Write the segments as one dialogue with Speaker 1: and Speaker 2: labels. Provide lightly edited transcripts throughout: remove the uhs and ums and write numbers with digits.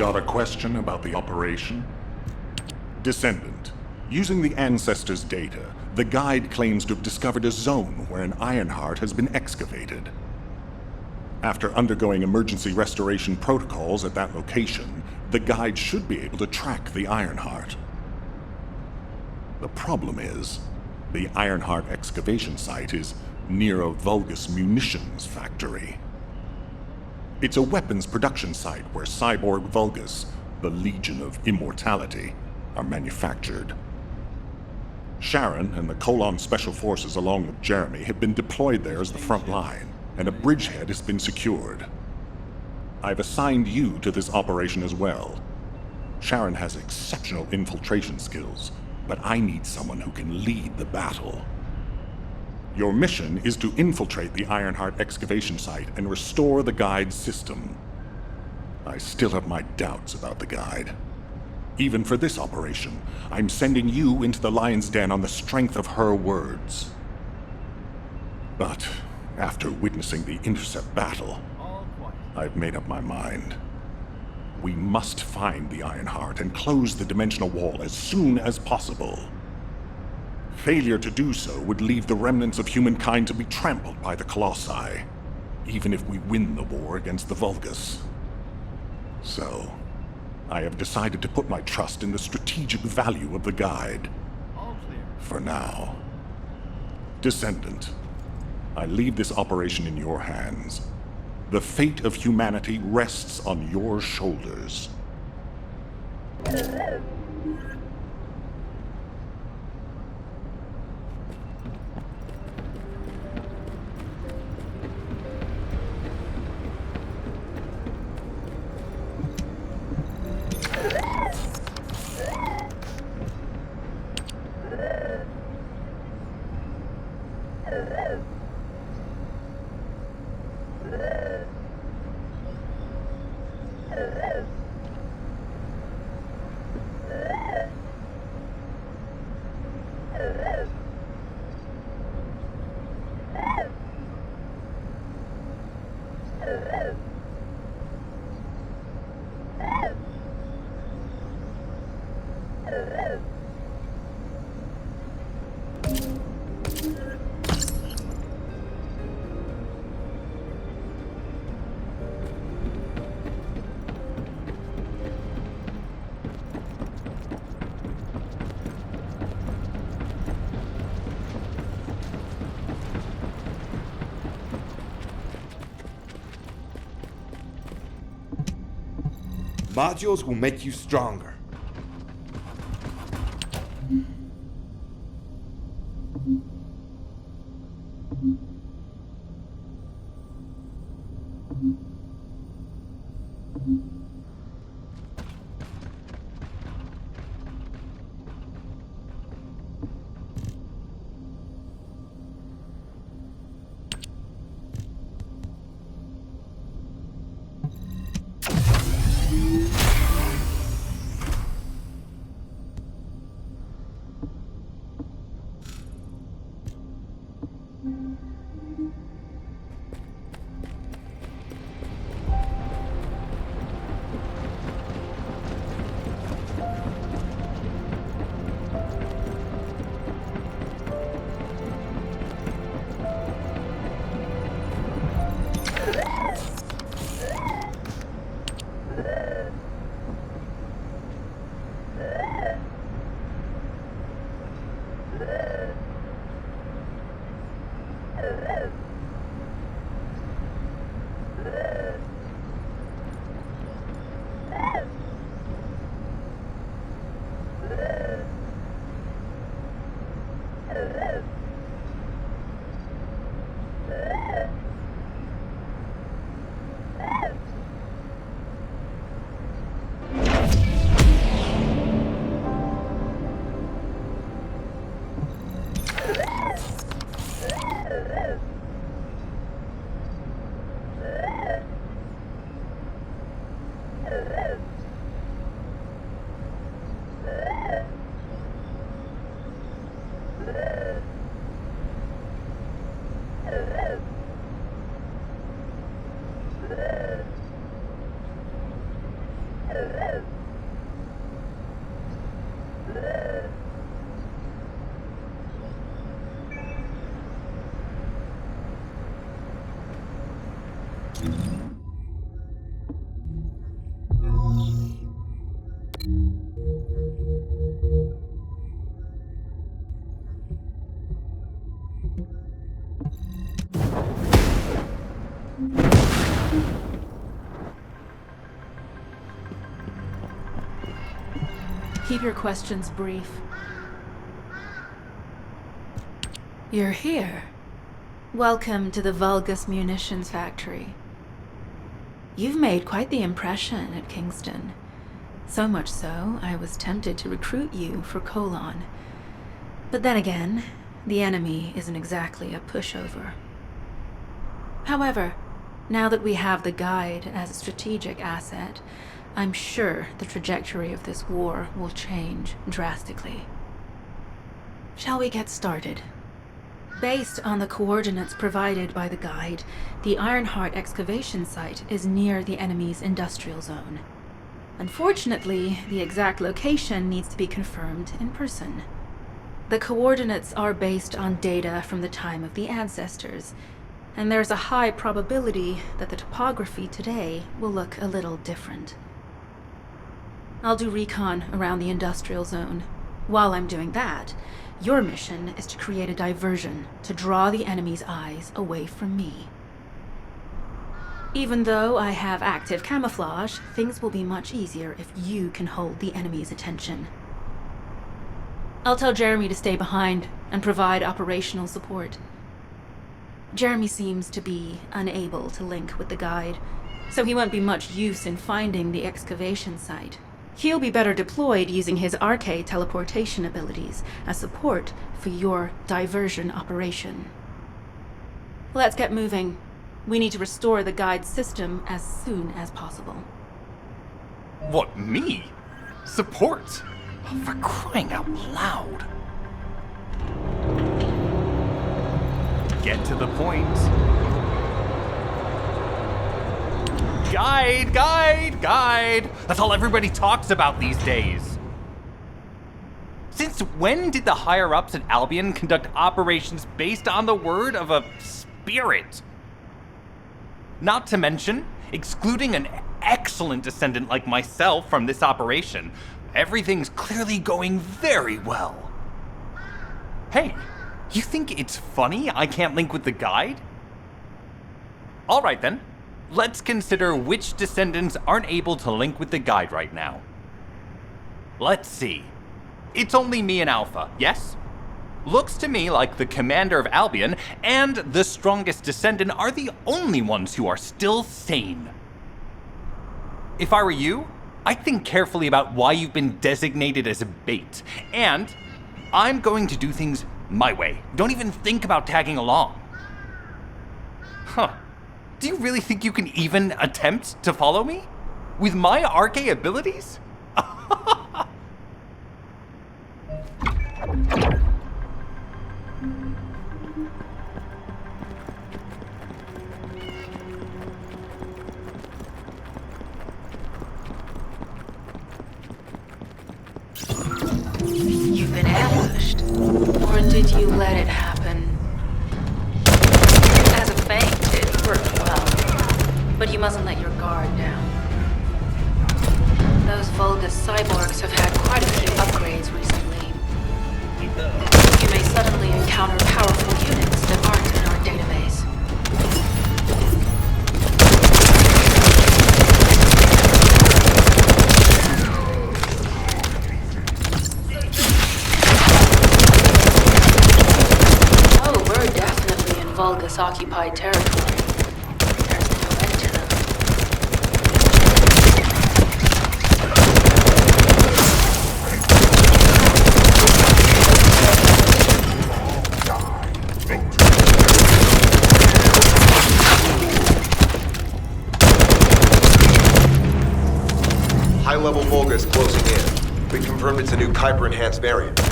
Speaker 1: Got a question about the operation? Descendant, using the Ancestors' data, the guide claims to have discovered a zone where an Ironheart has been excavated. After undergoing emergency restoration protocols at that location, the guide should be able to track the Ironheart. The problem is, the Ironheart excavation site is near a Vulgus munitions factory. It's a weapons production site where cyborg Vulgus, the Legion of Immortality, are manufactured. Sharon and the Colon Special Forces along with Jeremy have been deployed there as the front line, and a bridgehead has been secured. I've assigned you to this operation as well. Sharon has exceptional infiltration skills, but I need someone who can lead the battle. Your mission is to infiltrate the Ironheart excavation site and restore the guide's system. I still have my doubts about the guide. Even for this operation, I'm sending you into the Lion's Den on the strength of her words. But after witnessing the intercept battle, I've made up my mind. We must find the Ironheart and close the dimensional wall as soon as possible. Failure to do so would leave the remnants of humankind to be trampled by the Colossi, even if we win the war against the Vulgus. So, I have decided to put my trust in the strategic value of the guide.
Speaker 2: All clear.
Speaker 1: For now. Descendant, I leave this operation in your hands. The fate of humanity rests on your shoulders.
Speaker 3: Modules will make you stronger.
Speaker 2: Keep your questions brief. You're here. Welcome to the Vulgus munitions factory. You've made quite the impression at Kingston. So much so, I was tempted to recruit you for Colon. But then again, the enemy isn't exactly a pushover. However, now that we have the guide as a strategic asset, I'm sure the trajectory of this war will change drastically. Shall we get started? Based on the coordinates provided by the guide, the Ironheart excavation site is near the enemy's industrial zone. Unfortunately, the exact location needs to be confirmed in person. The coordinates are based on data from the time of the ancestors, and there's a high probability that the topography today will look a little different. I'll do recon around the industrial zone. While I'm doing that, your mission is to create a diversion to draw the enemy's eyes away from me. Even though I have active camouflage, things will be much easier if you can hold the enemy's attention. I'll tell Jeremy to stay behind and provide operational support. Jeremy seems to be unable to link with the guide, so he won't be much use in finding the excavation site. He'll be better deployed using his Arche teleportation abilities as support for your diversion operation. Let's get moving. We need to restore the guide system as soon as possible.
Speaker 4: What, me? Support? For crying out loud. Get to the point. Guide, guide, guide! That's all everybody talks about these days. Since when did the higher-ups at Albion conduct operations based on the word of a spirit? Not to mention, excluding an excellent descendant like myself from this operation, everything's clearly going very well. Hey, you think it's funny I can't link with the guide? Alright then. Let's consider which descendants aren't able to link with the guide right now. Let's see. It's only me and Alpha, yes? Looks to me like the commander of Albion and the strongest descendant are the only ones who are still sane. If I were you, I'd think carefully about why you've been designated as a bait, and I'm going to do things my way. Don't even think about tagging along. Huh. Do you really think you can even attempt to follow me? With my Arche abilities?
Speaker 2: You've been ambushed. Or did you let it happen? As a feint, it worked well. But you mustn't let your guard down. Those Vulgus cyborgs have had quite a few upgrades recently. You may suddenly encounter powerful units that aren't in our database. Oh, we're definitely in Vulgus-occupied territory. There's no end to them.
Speaker 5: High-level Vulgus closing in. We confirmed it's a new Kuiper-enhanced variant.
Speaker 2: It's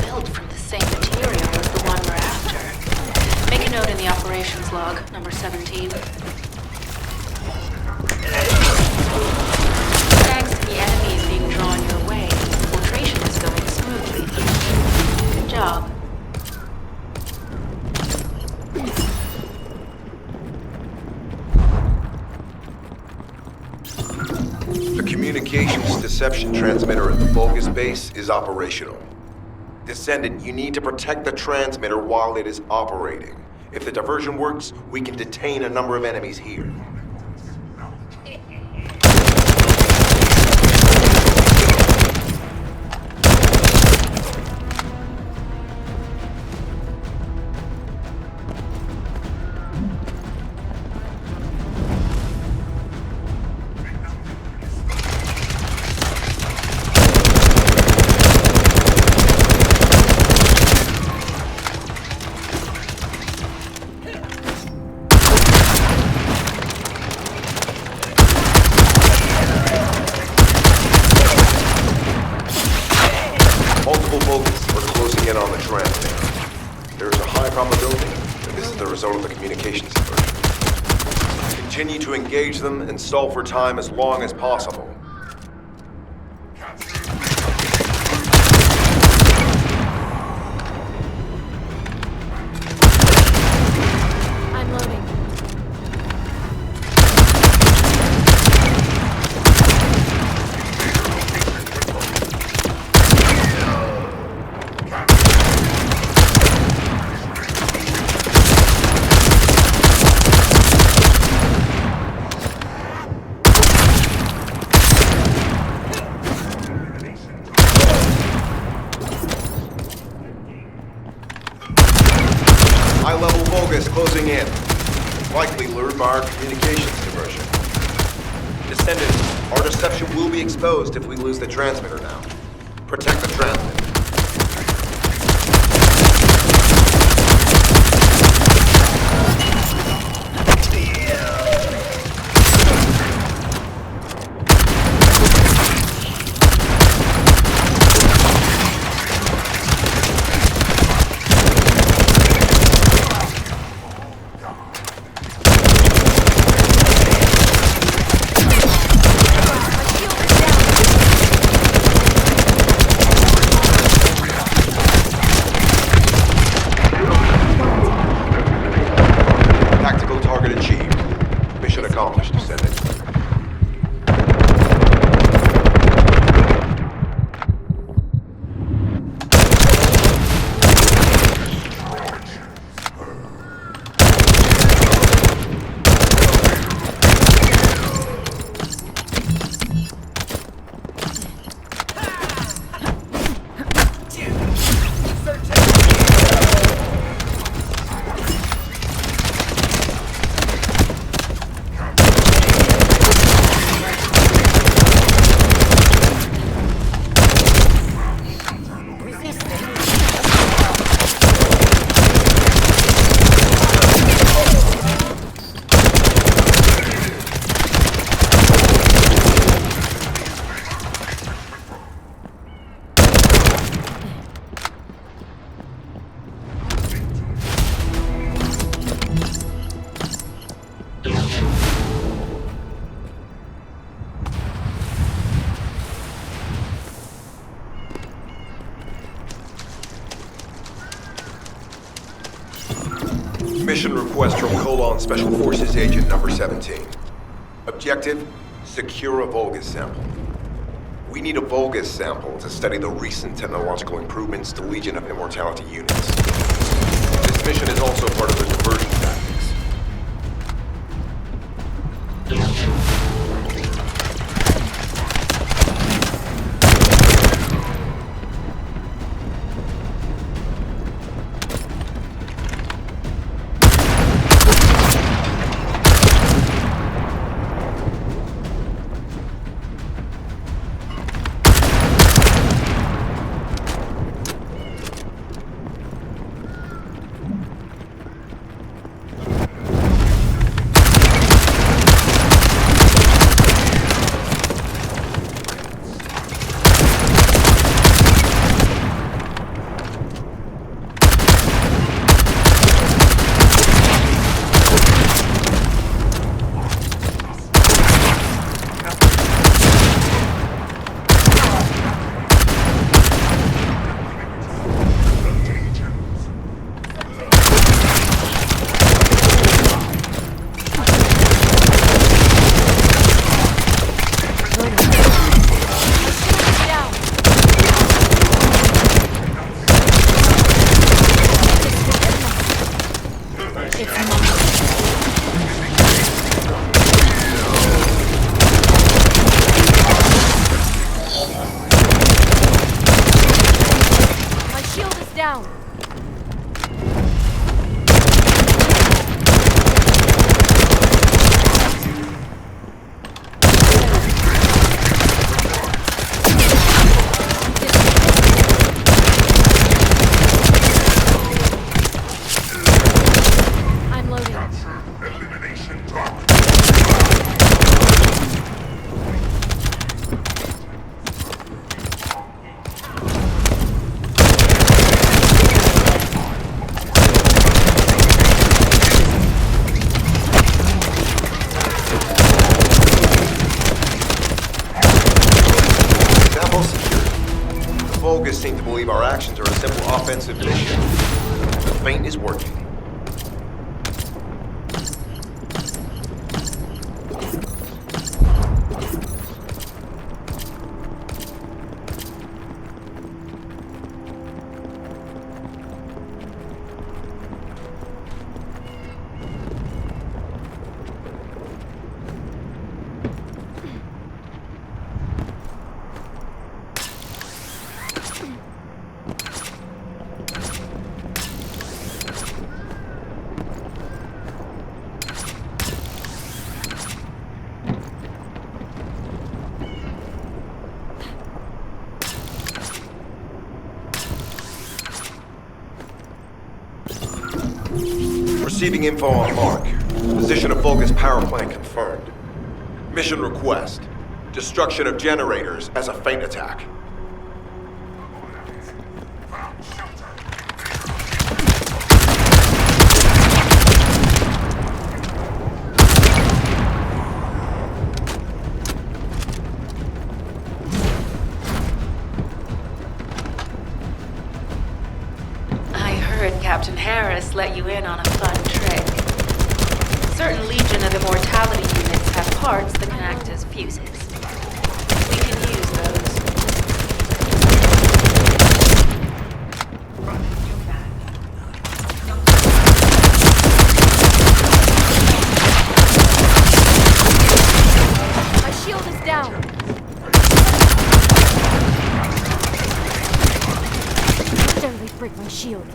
Speaker 2: built from the same material as the one we're after. Make a note in the operations log, number 17. Thanks to the enemies being drawn your way, infiltration is going smoothly. Good job.
Speaker 5: The communications deception transmitter at the Vulgus base is operational. Descendant, you need to protect the transmitter while it is operating. If the diversion works, we can detain a number of enemies here. in on the transmitter. There is a high probability that this is the result of the communications diversion. Continue to engage them and stall for time as long as possible.
Speaker 2: I'm loading.
Speaker 5: High-level Vulgus closing in. Likely lured by our communications diversion. Descendant, our deception will be exposed if we lose the transmitter now. Protect the transmitter. Tactical target achieved. Mission accomplished, Descendant. Mission request from Colon Special Forces Agent number 17. Objective, secure a Vulgus sample. We need a Vulgus sample to study the recent technological improvements to Legion of Immortality units. This mission is also part of the diversion tactics. Vulgus seem to believe our actions are a simple offensive mission. The feint is working. Receiving info on mark. Position of Vulgus power plant confirmed. Mission request. Destruction of generators as a feint attack.
Speaker 2: Captain Harris let you in on a fun trick. Certain Legion of Immortality units have parts that can act as fuses. We can use those.
Speaker 6: My shield is down. Barely break my shield.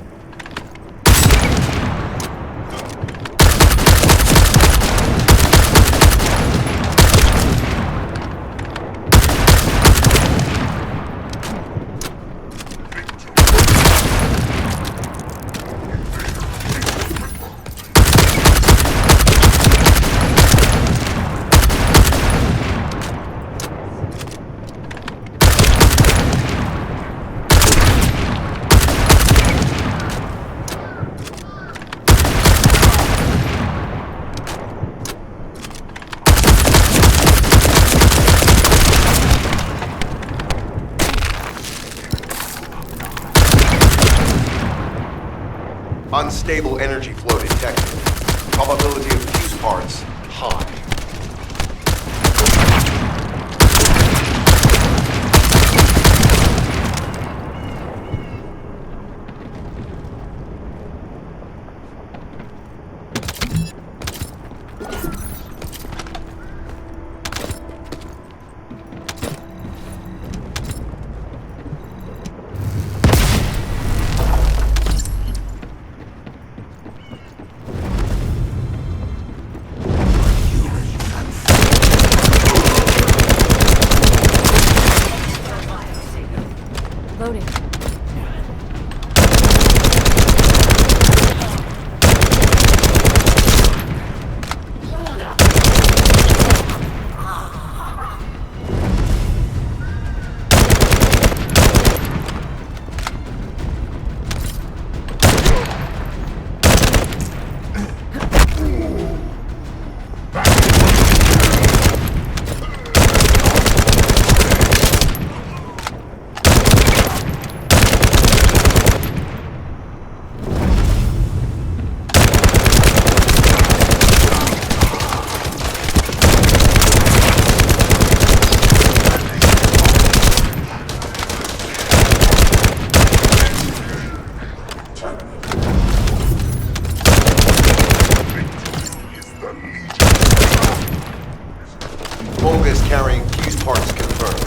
Speaker 5: Unstable energy flow detected. Probability of fuse parts high.
Speaker 6: Loading.
Speaker 5: Vulgus carrying fuse parts confirmed.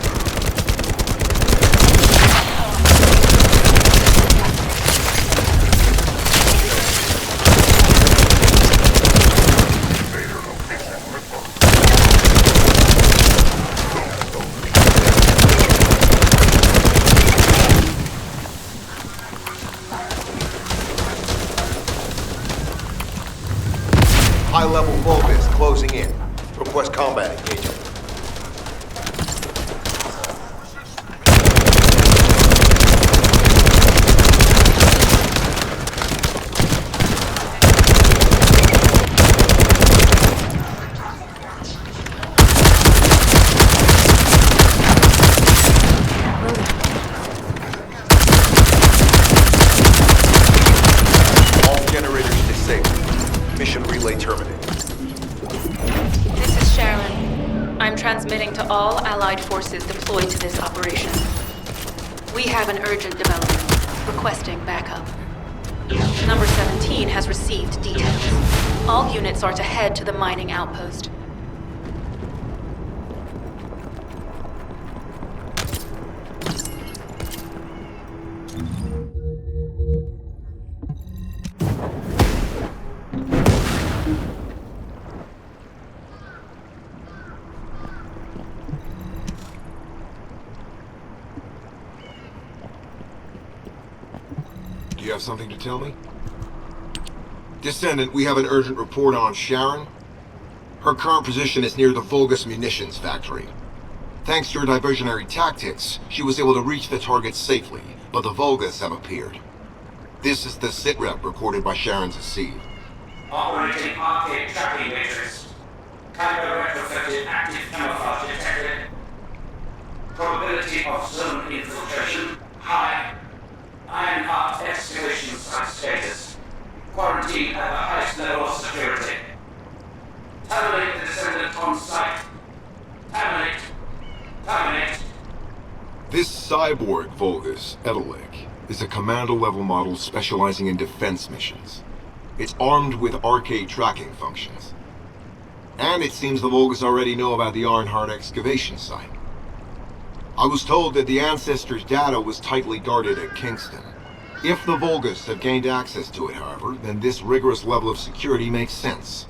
Speaker 5: High-level Vulgus closing in. Request combat engagement.
Speaker 2: Allied forces deployed to this operation. We have an urgent development, requesting backup. Number 17 has received details. All units are to head to the mining outpost.
Speaker 5: Do you have something to tell me? Descendant, we have an urgent report on Sharon. Her current position is near the Vulgus munitions factory. Thanks to her diversionary tactics, she was able to reach the target safely, but the Vulgus have appeared. This is the sitrep recorded by Sharon's AC.
Speaker 7: Operating Arche tracking matrix. Kyber retrofitted active camouflage detected. Probability of zone infiltration high. Ironheart excavation site status. Quarantine at the highest level of security. Terminate the Descendant on site. Terminate. Terminate.
Speaker 5: This cyborg Vulgus, Eterllick, is a commando-level model specializing in defense missions. It's armed with Arche tracking functions. And it seems the Vulgus already know about the Ironheart excavation site. I was told that the Ancestors' data was tightly guarded at Kingston. If the Vulgus have gained access to it, however, then this rigorous level of security makes sense.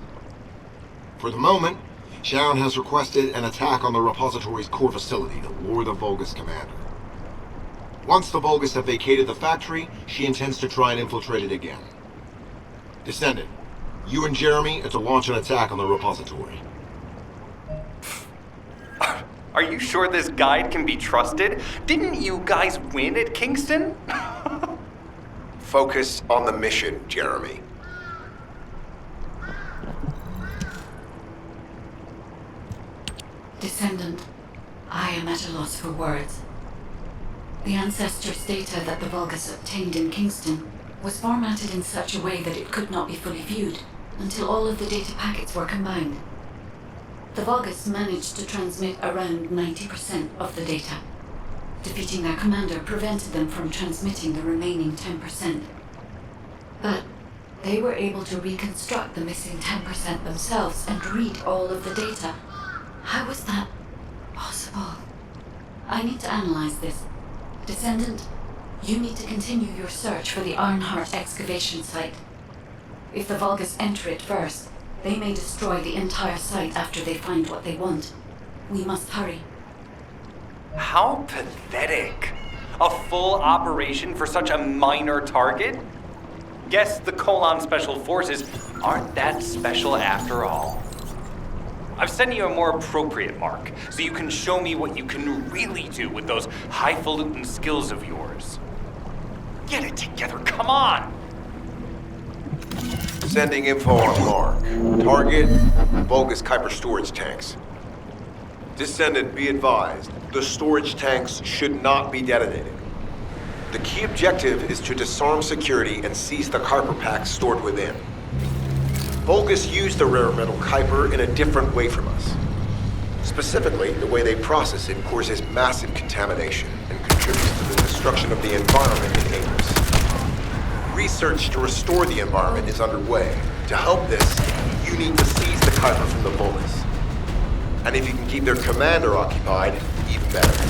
Speaker 5: For the moment, Sharon has requested an attack on the repository's core facility to lure the Vulgus commander. Once the Vulgus have vacated the factory, she intends to try and infiltrate it again. Descendant, you and Jeremy are to launch an attack on the repository.
Speaker 4: Are you sure this guide can be trusted? Didn't you guys win at Kingston?
Speaker 5: Focus on the mission, Jeremy.
Speaker 8: Descendant, I am at a loss for words. The Ancestors' data that the Vulgus obtained in Kingston was formatted in such a way that it could not be fully viewed until all of the data packets were combined. The Vulgus managed to transmit around 90% of the data. Defeating their commander prevented them from transmitting the remaining 10%. But they were able to reconstruct the missing 10% themselves and read all of the data. How was that possible? I need to analyze this. Descendant, you need to continue your search for the Ironheart excavation site. If the Vulgus enter it first, they may destroy the entire site after they find what they want. We must hurry.
Speaker 4: How pathetic. A full operation for such a minor target? Guess the Colon Special Forces aren't that special after all. I've sent you a more appropriate mark, so you can show me what you can really do with those highfalutin skills of yours. Get it together, come on!
Speaker 5: Sending info on mark. Target, Vulgus Kuiper storage tanks. Descendant, be advised, the storage tanks should not be detonated. The key objective is to disarm security and seize the Kuiper packs stored within. Vulgus use the rare metal Kuiper in a different way from us. Specifically, the way they process it causes massive contamination and contributes to the destruction of the environment in Ingris. Research to restore the environment is underway. To help this, you need to seize the Kuiper from the Vulgus. And if you can keep their commander occupied, even better.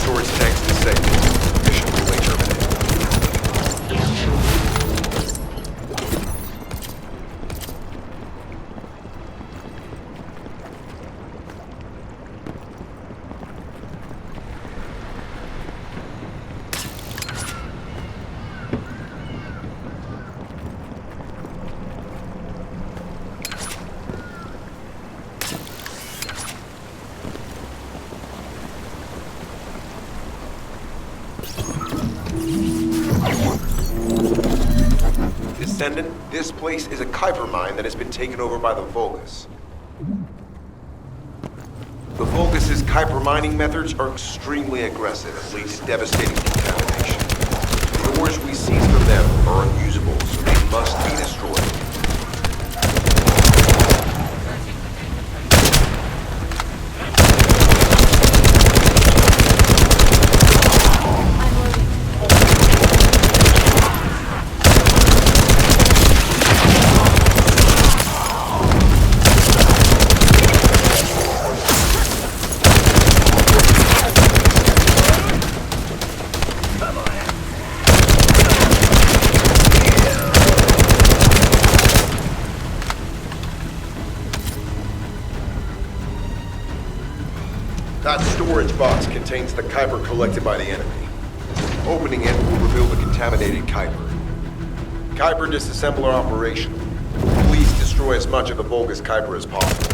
Speaker 5: storage tanks disabled. Mission relay terminated. Descendant, this place is a Kuiper mine that has been taken over by the Vulgus. The Vulgus' Kuiper mining methods are extremely aggressive and lead to devastating contamination. The ores we seize from them are unusable, so they must be destroyed. That storage box contains the Kuiper collected by the enemy. Opening it will reveal the contaminated Kuiper. Kuiper disassembler operational. Please destroy as much of the Vulgus Kuiper as possible.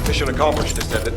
Speaker 5: Mission accomplished, Descendant.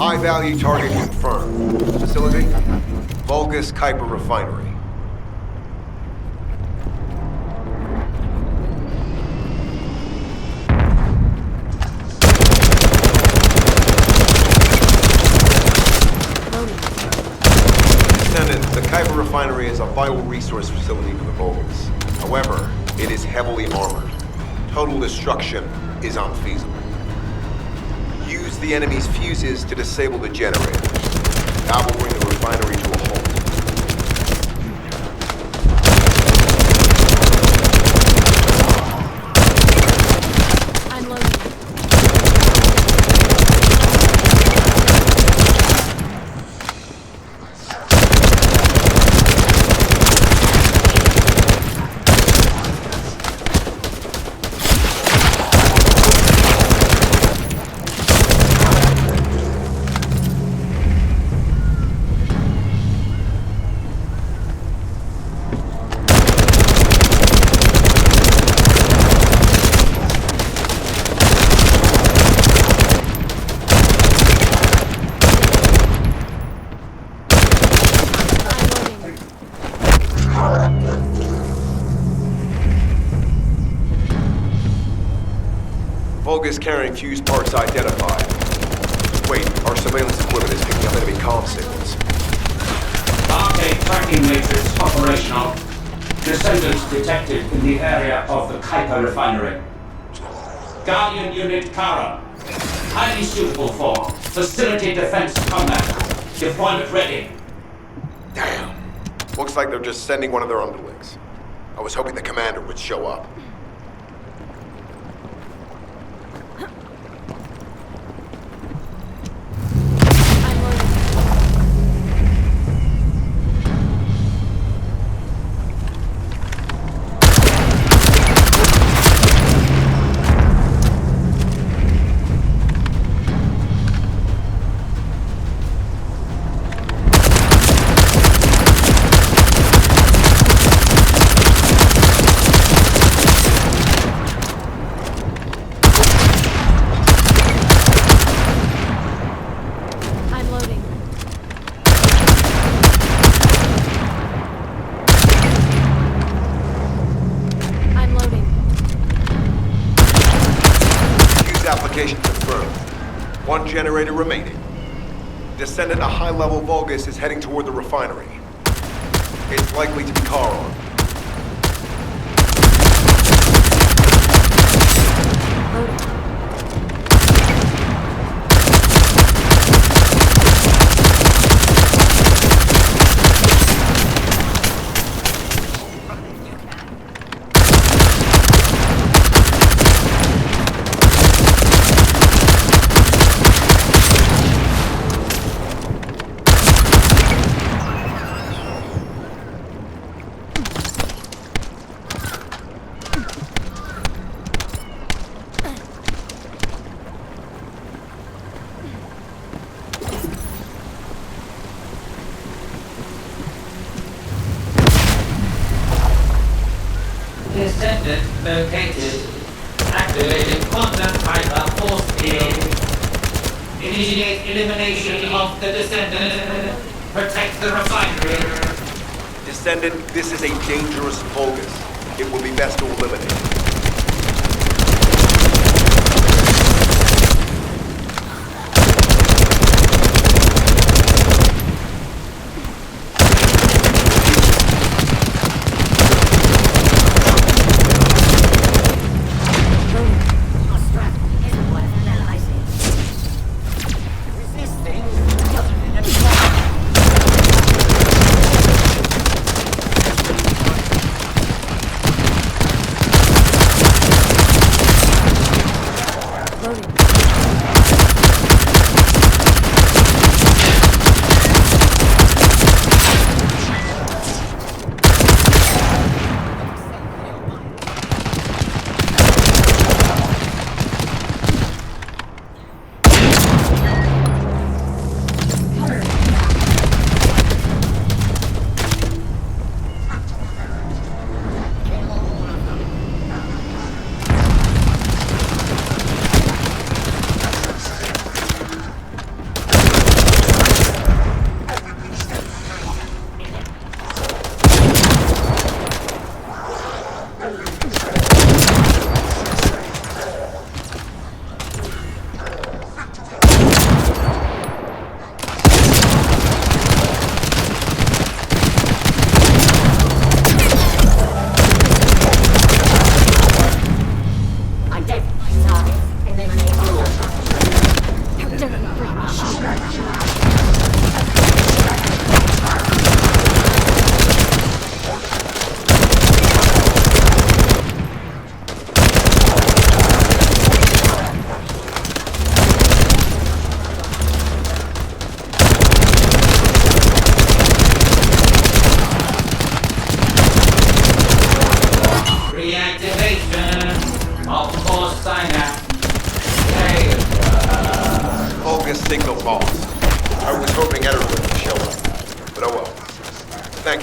Speaker 5: High-value target confirmed. Facility? Vulgus Kuiper Refinery. Kuiper Refinery is a vital resource facility for the Vulgus. However, it is heavily armored. Total destruction is unfeasible. Use the enemy's fuses to disable the generator. That will bring the refinery to a halt.
Speaker 6: I'm loading.
Speaker 5: Vulgus carrying fuse parts identified. Wait, our surveillance equipment is picking up enemy comm signals.
Speaker 7: Arche tracking matrix operational. Descendants detected in the area of the Kuiper Refinery. Guardian Unit Kara. Highly suitable for facility defense combat. Deployment ready.
Speaker 5: Damn. Looks like they're just sending one of their underlings. I was hoping the commander would show up.
Speaker 6: I'm loading. I'm loading. I'm loading.
Speaker 5: Fuse application confirmed. One generator remaining. Descendant, a high-level Vulgus is heading toward the refinery. It's likely to be car armed.
Speaker 6: Loading.
Speaker 7: Descendant located. Activated quantum hyper force field. Initiate elimination of the Descendant. Protect the refinery.
Speaker 5: Descendant, this is a dangerous Vulgus. It will be best to eliminate it.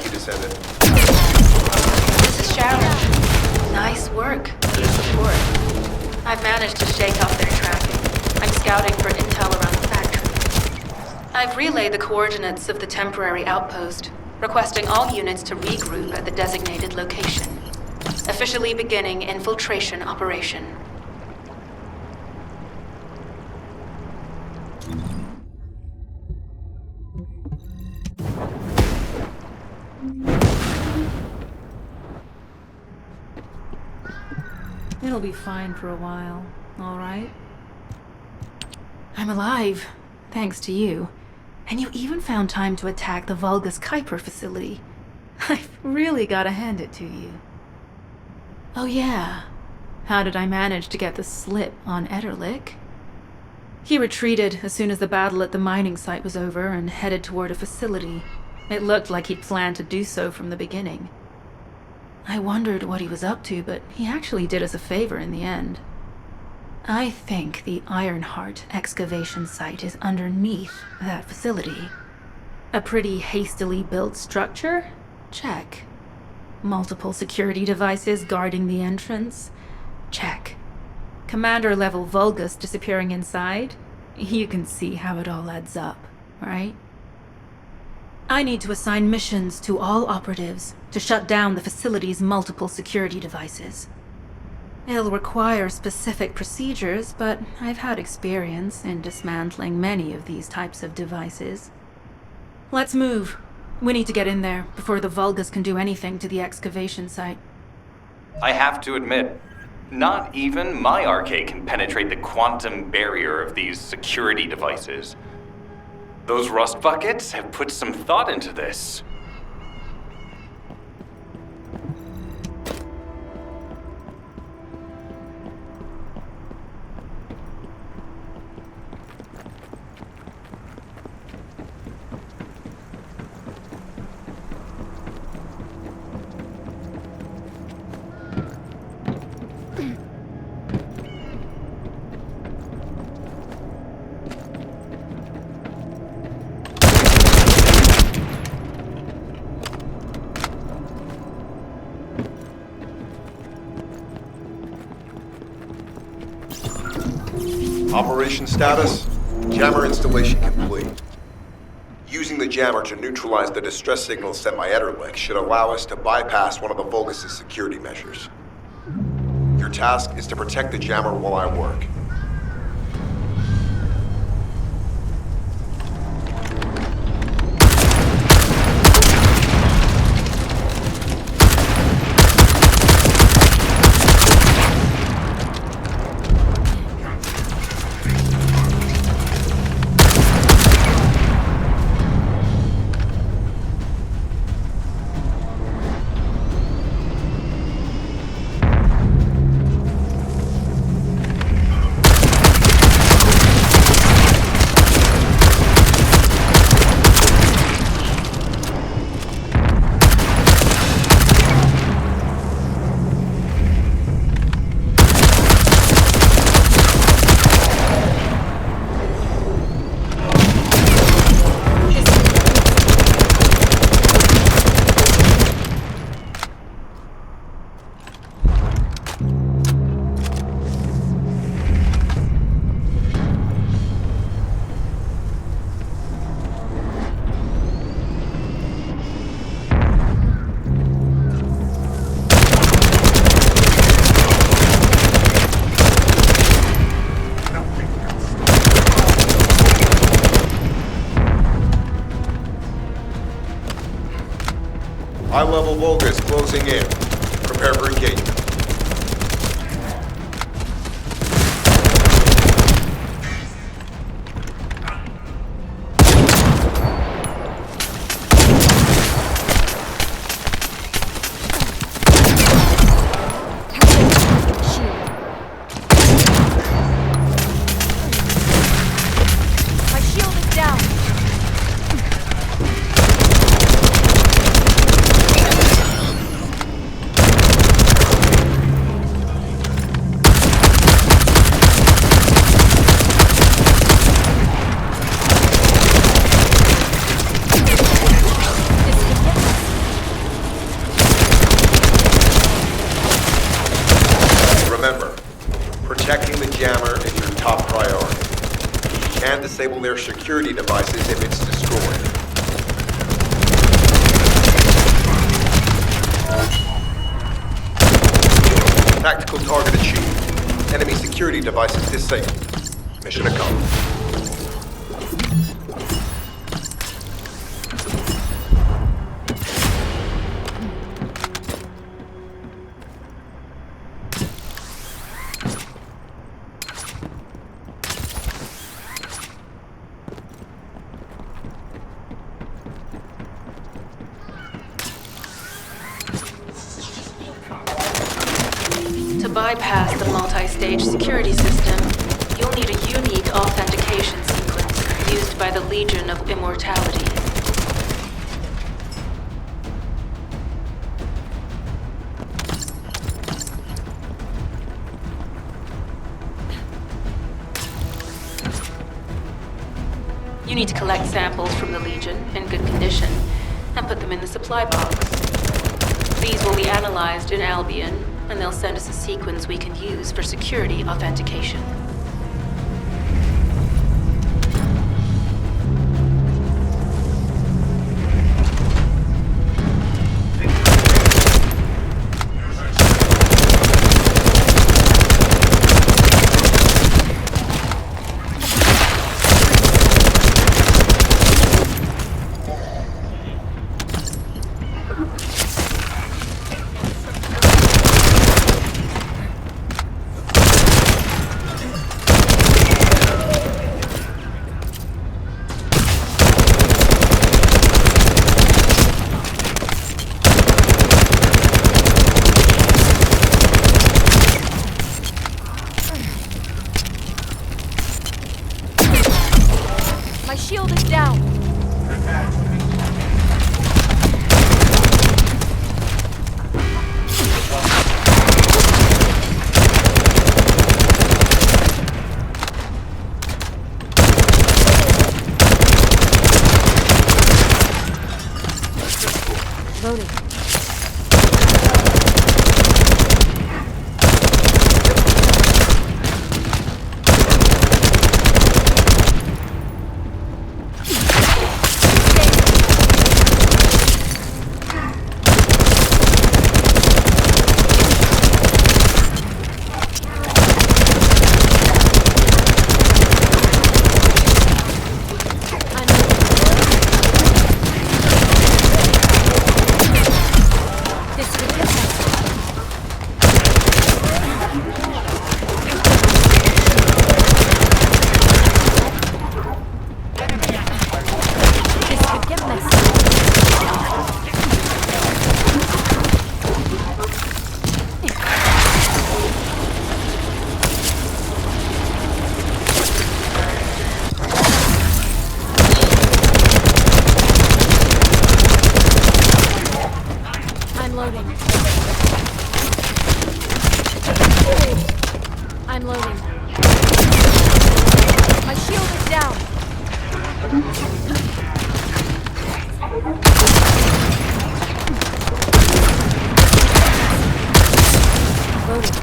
Speaker 5: you, Descendant.
Speaker 2: This is Sharon. Nice work, your support. I've managed to shake off their tracking. I'm scouting for intel around the factory. I've relayed the coordinates of the temporary outpost, requesting all units to regroup at the designated location. Officially beginning infiltration operation.
Speaker 9: It'll be fine for a while, all right?
Speaker 2: I'm alive, thanks to you. And you even found time to attack the Vulgus Kuiper facility. I've really gotta hand it to you. Oh yeah, how did I manage to get the slip on Eterllick? He retreated as soon as the battle at the mining site was over and headed toward a facility. It looked like he'd planned to do so from the beginning. I wondered what he was up to, but he actually did us a favor in the end. I think the Ironheart excavation site is underneath that facility. A pretty hastily built structure? Check. Multiple security devices guarding the entrance? Check. Commander-level Vulgus disappearing inside? You can see how it all adds up, right? I need to assign missions to all operatives to shut down the facility's multiple security devices. It'll require specific procedures, but I've had experience in dismantling many of these types of devices. Let's move. We need to get in there before the Vulgus can do anything to the excavation site.
Speaker 4: I have to admit, not even my Arche can penetrate the quantum barrier of these security devices. Those rust buckets have put some thought into this.
Speaker 5: Operation status, jammer installation complete. Using the jammer to neutralize the distress signal sent by Eterllick should allow us to bypass one of the Vulgus' security measures. Your task is to protect the jammer while I work. High-level Vulgus closing in. Prepare for engagement.
Speaker 6: My shield is down.
Speaker 5: jammer is your top priority. You can disable their security devices if it's destroyed. Tactical target achieved. Enemy security devices disabled. Mission accomplished.
Speaker 2: To bypass the multi-stage security system, you'll need a unique authentication sequence used by the Legion of Immortality. You need to collect samples from the Legion in good condition and put them in the supply box. These will be analyzed in Albion, and they'll send us a sequence we can use for security authentication.
Speaker 6: Shield is down. Loading. I'm loading. My shield is down. Loading.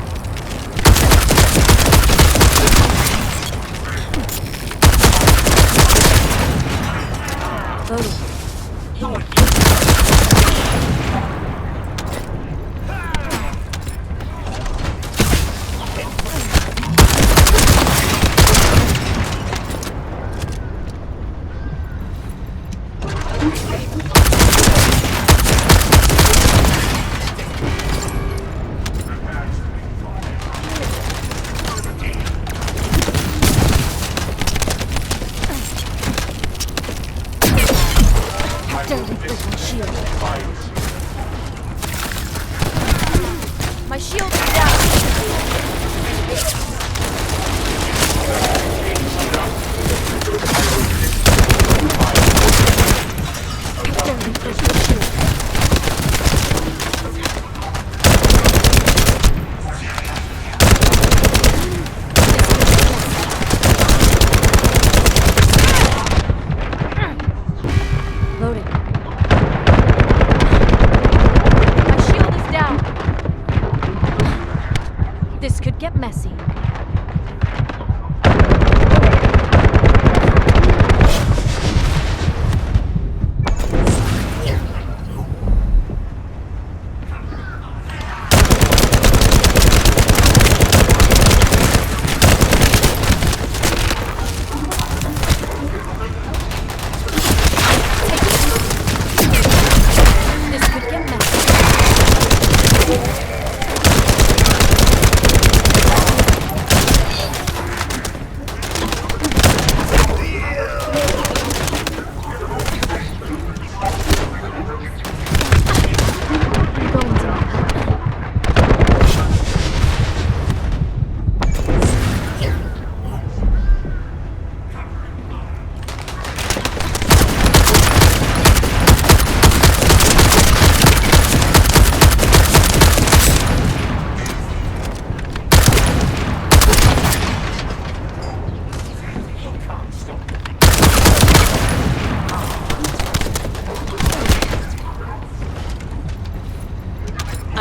Speaker 6: Loading.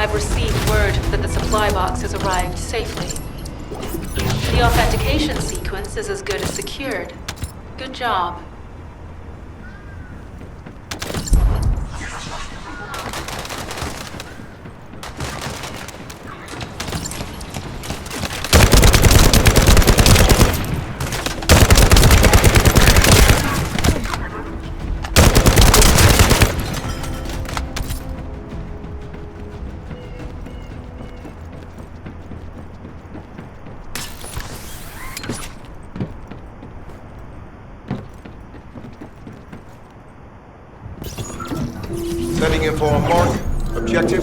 Speaker 2: I've received word that the supply box has arrived safely. The authentication sequence is as good as secured. Good job.
Speaker 5: Sending info on mark. Objective,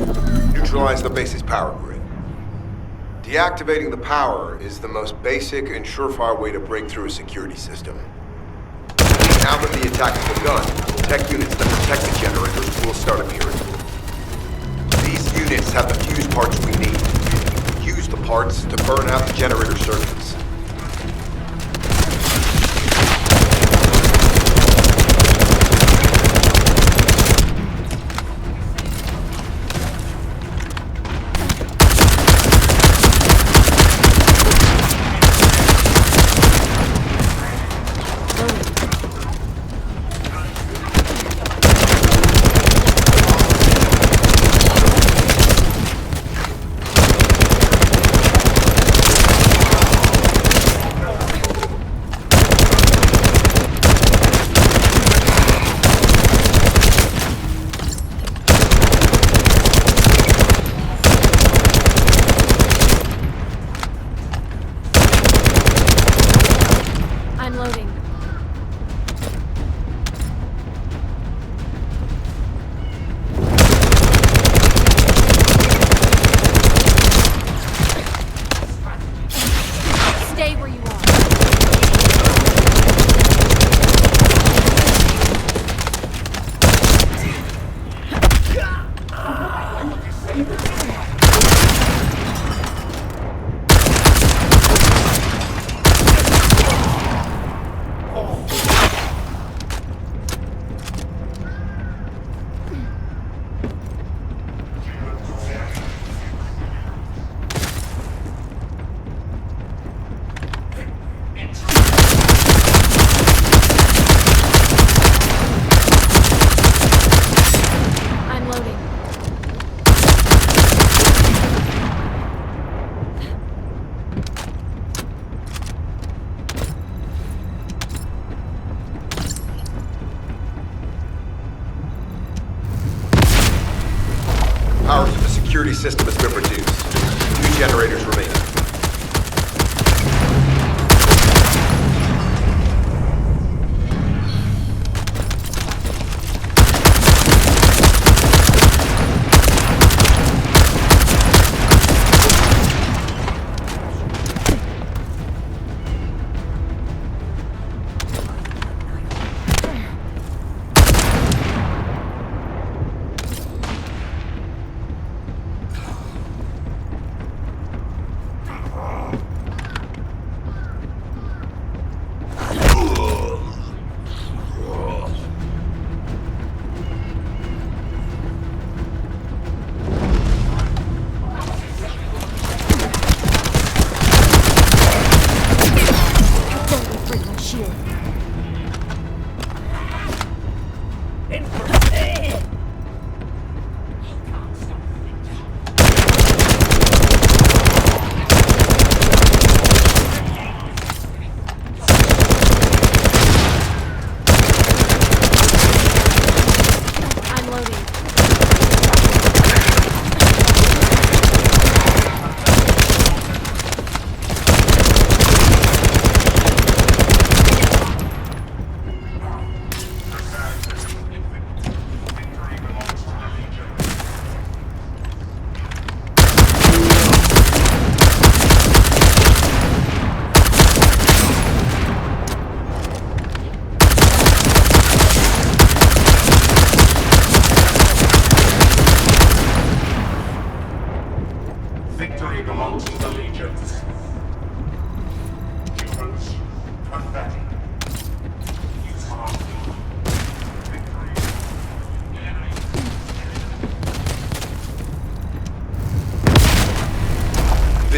Speaker 5: neutralize the base's power grid. Deactivating the power is the most basic and surefire way to break through a security system. Now that the attack has begun, tech units that protect the generators will start appearing. These units have the fuse parts we need. Use the parts to burn out the generator circuits. Power to the security system has been reduced. 2 generators remain.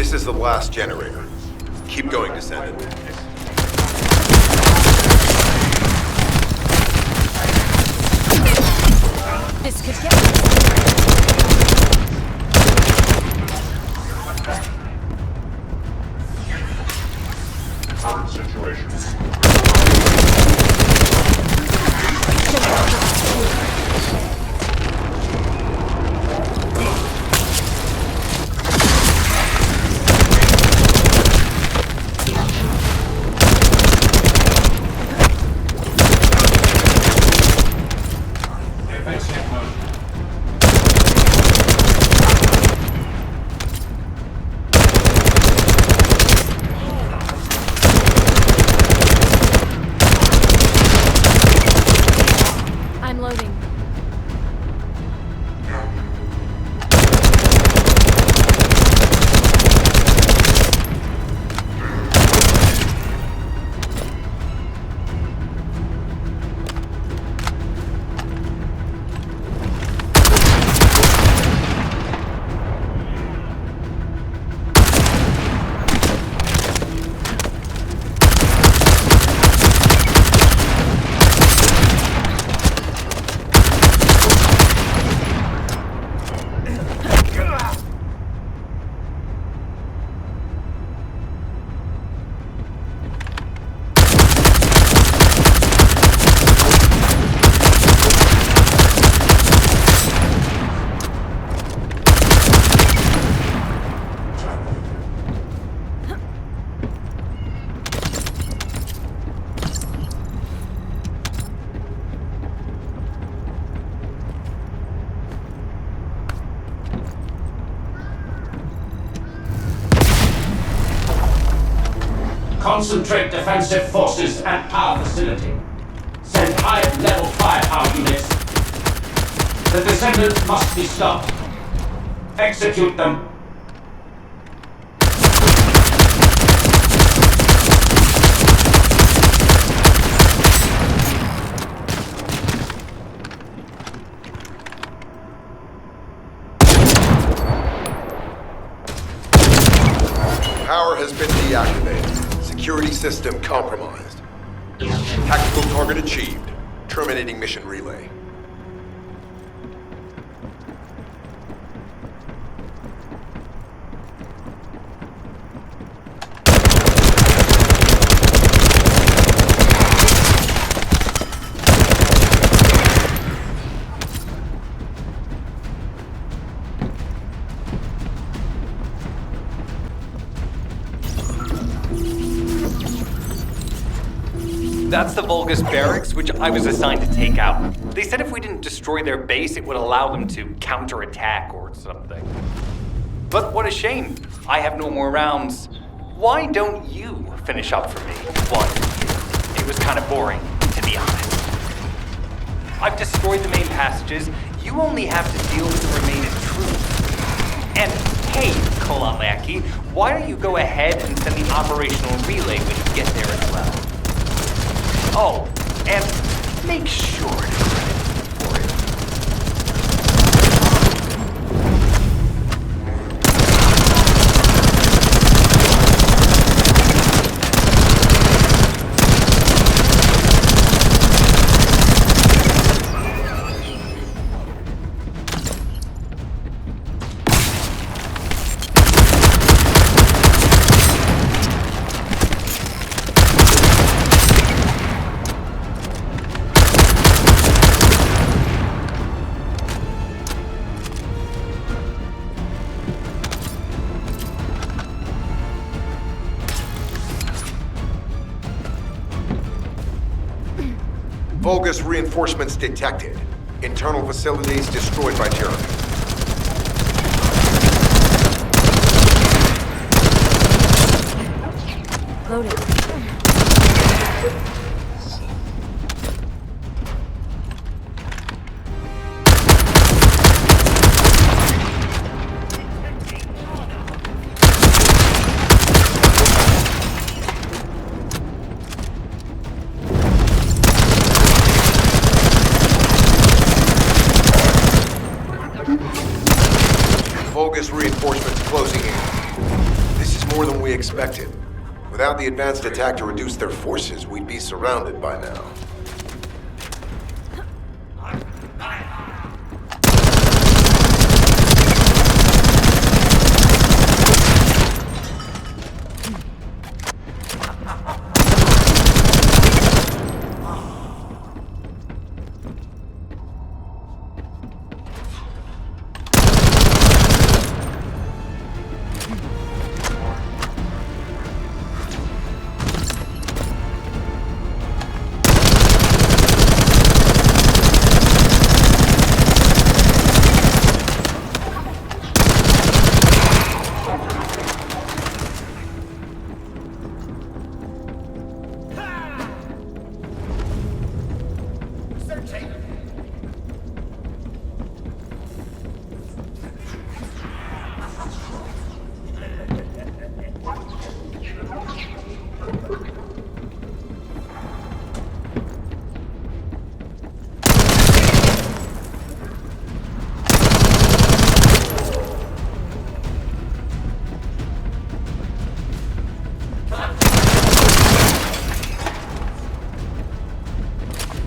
Speaker 5: This is the last generator. Keep going, Descendant.
Speaker 6: This could get
Speaker 1: Current situation.
Speaker 6: I'm loading.
Speaker 7: Concentrate defensive forces at our facility. Send high-level firepower units. The Descendants must be stopped. Execute them.
Speaker 5: Power has been deactivated. Security system compromised. Tactical target achieved. Terminating mission relay.
Speaker 4: That's the Vulgus barracks, which I was assigned to take out. They said if we didn't destroy their base, it would allow them to counterattack or something. But what a shame. I have no more rounds. Why don't you finish up for me? One. It was kind of boring, to be honest. I've destroyed the main passages. You only have to deal with the remaining troops. And hey, Colossi, why don't you go ahead and send the operational relay when you get there as well? Oh, and make sure to credit for it.
Speaker 5: Vulgus reinforcements detected. Internal facilities destroyed by terrorists.
Speaker 6: Loading. Vulgus reinforcements closing in.
Speaker 5: more than we expected. Without the advanced attack to reduce their forces, we'd be surrounded by now.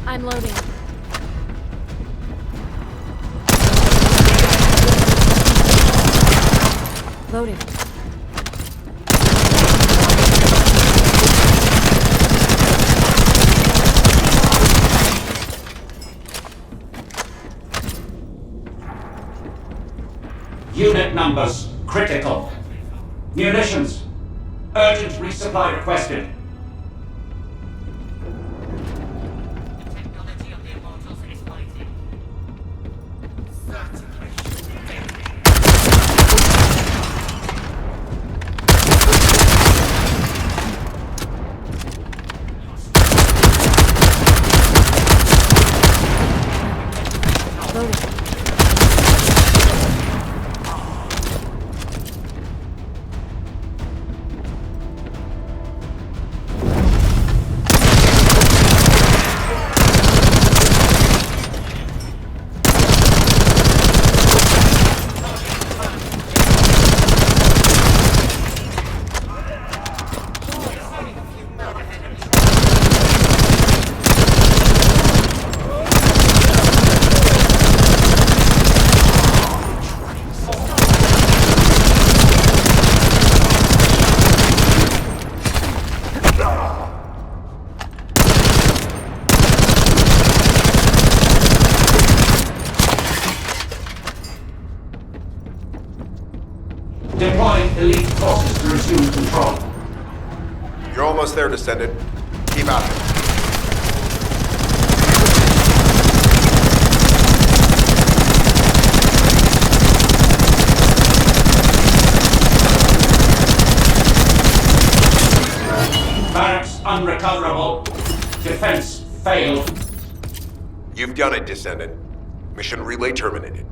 Speaker 6: I'm loading. Loading.
Speaker 7: Unit numbers critical. Munitions. Urgent resupply requested. Deploying elite forces to resume control.
Speaker 5: You're almost there, Descendant. Keep at it.
Speaker 7: Barracks unrecoverable. Defense failed.
Speaker 5: You've done it, Descendant. Mission relay terminated.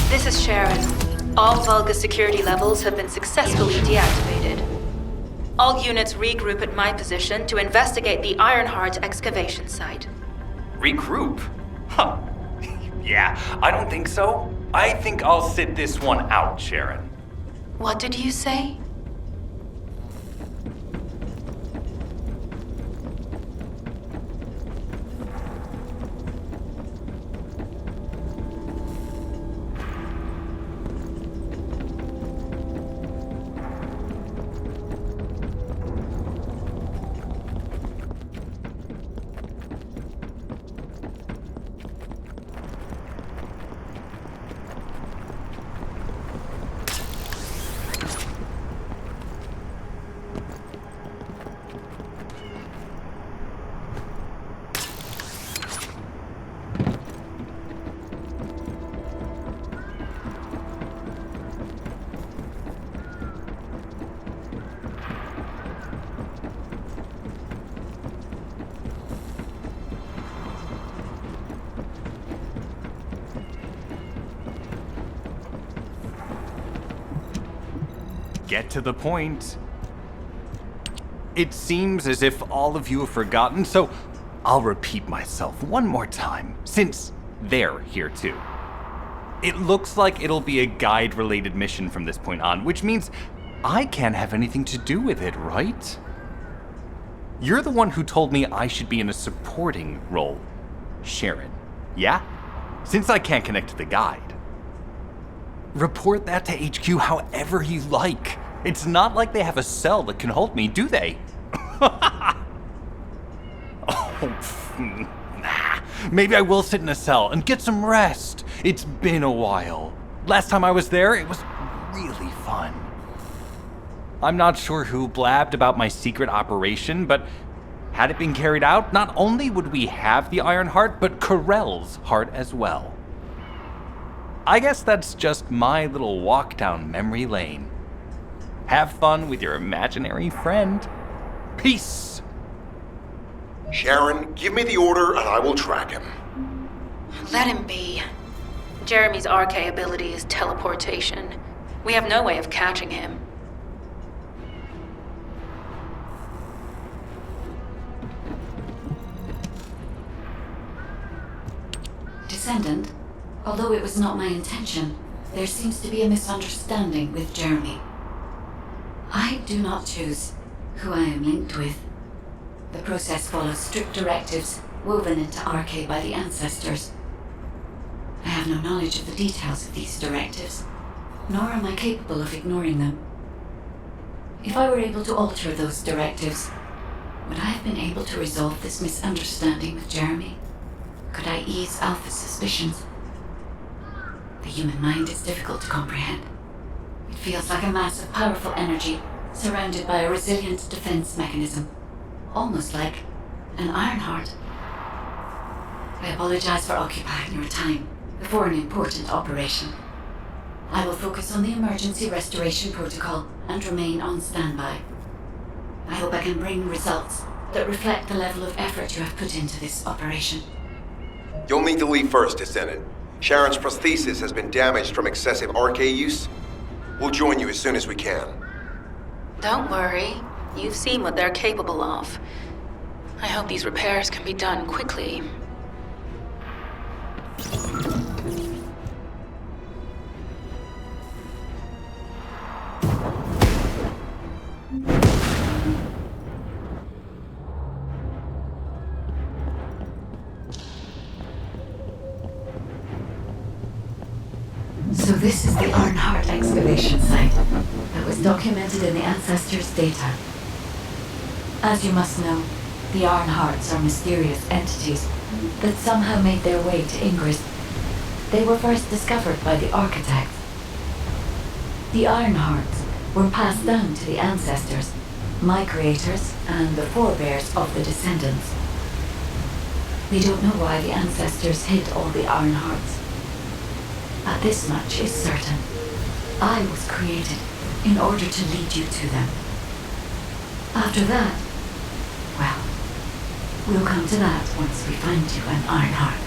Speaker 2: This is Sharon. All Vulgus security levels have been successfully deactivated. All units regroup at my position to investigate the Ironheart excavation site.
Speaker 4: Regroup? Huh. Yeah, I don't think so. I think I'll sit this one out, Sharon.
Speaker 2: What did you say?
Speaker 4: Get to the point. It seems as if all of you have forgotten, so I'll repeat myself one more time, since they're here too. It looks like it'll be a guide-related mission from this point on, which means I can't have anything to do with it, right? You're the one who told me I should be in a supporting role, Sharon. Yeah? Since I can't connect to the guide. Report that to HQ however you like. It's not like they have a cell that can hold me, do they? Maybe I will sit in a cell and get some rest. It's been a while. Last time I was there, it was really fun. I'm not sure who blabbed about my secret operation, but had it been carried out, not only would we have the Ironheart, but Corell's heart as well. I guess that's just my little walk down memory lane. Have fun with your imaginary friend. Peace!
Speaker 5: Sharon, give me the order and I will track him.
Speaker 2: Let him be. Jeremy's Arche ability is teleportation. We have no way of catching him.
Speaker 8: Descendant, although it was not my intention, there seems to be a misunderstanding with Jeremy. I do not choose who I am linked with. The process follows strict directives woven into Arche by the Ancestors. I have no knowledge of the details of these directives, nor am I capable of ignoring them. If I were able to alter those directives, would I have been able to resolve this misunderstanding with Jeremy? Could I ease Alpha's suspicions? The human mind is difficult to comprehend. It feels like a mass of powerful energy surrounded by a resilient defense mechanism, almost like an Ironheart. I apologize for occupying your time before an important operation. I will focus on the emergency restoration protocol and remain on standby. I hope I can bring results that reflect the level of effort you have put into this operation.
Speaker 5: You'll need to leave first, Descendant. Sharon's prosthesis has been damaged from excessive Arche use. We'll join you as soon as we can.
Speaker 2: Don't worry. You've seen what they're capable of. I hope these repairs can be done quickly.
Speaker 8: So this is the Ironheart excavation site that was documented in the Ancestors' data. As you must know, the Ironhearts are mysterious entities that somehow made their way to Ingris. They were first discovered by the architects. The Ironhearts were passed down to the Ancestors, my creators, and the forebears of the Descendants. We don't know why the Ancestors hid all the Ironhearts. But this much is certain. I was created in order to lead you to them. After that, well, we'll come to that once we find you an Ironheart.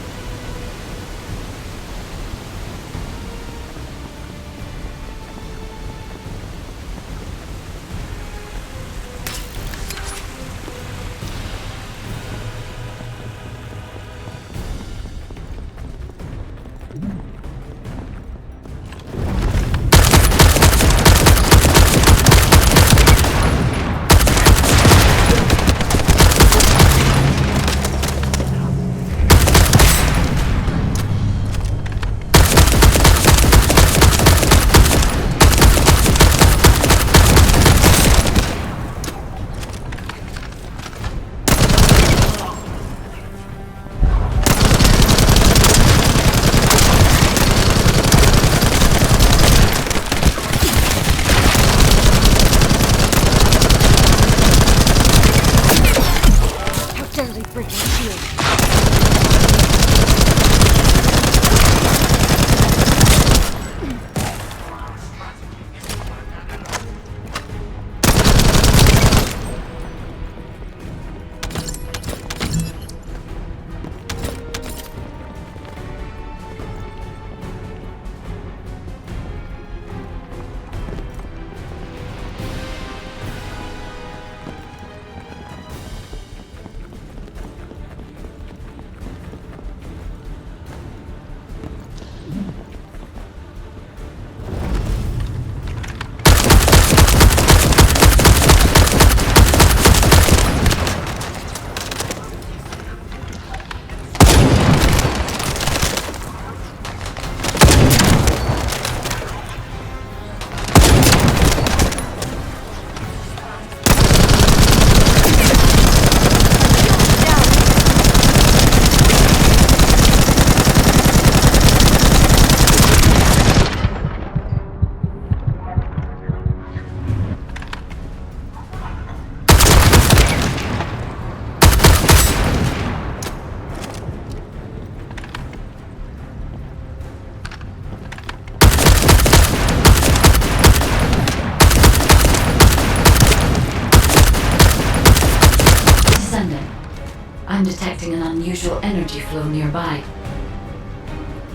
Speaker 8: I'm detecting an unusual energy flow nearby.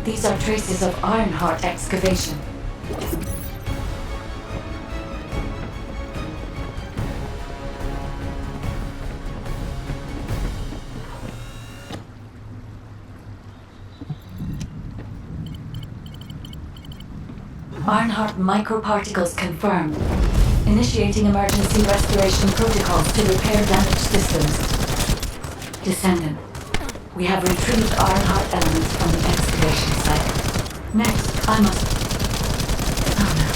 Speaker 8: These are traces of Ironheart excavation. Ironheart microparticles confirmed. Initiating emergency restoration protocols to repair damaged systems. Descendant, we have retrieved Ironheart elements from the excavation site. Next, I must... Oh no.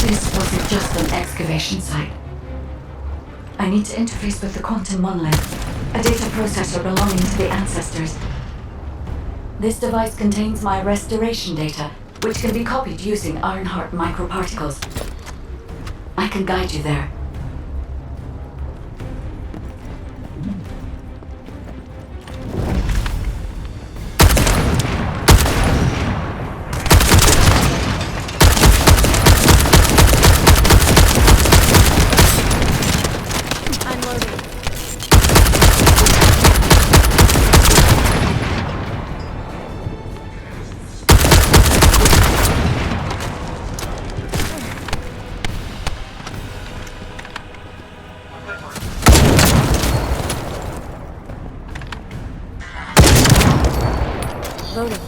Speaker 8: This wasn't just an excavation site. I need to interface with the quantum monolith, a data processor belonging to the Ancestors. This device contains my restoration data, which can be copied using Ironheart microparticles. I can guide you there.
Speaker 6: I'm loading. Loading.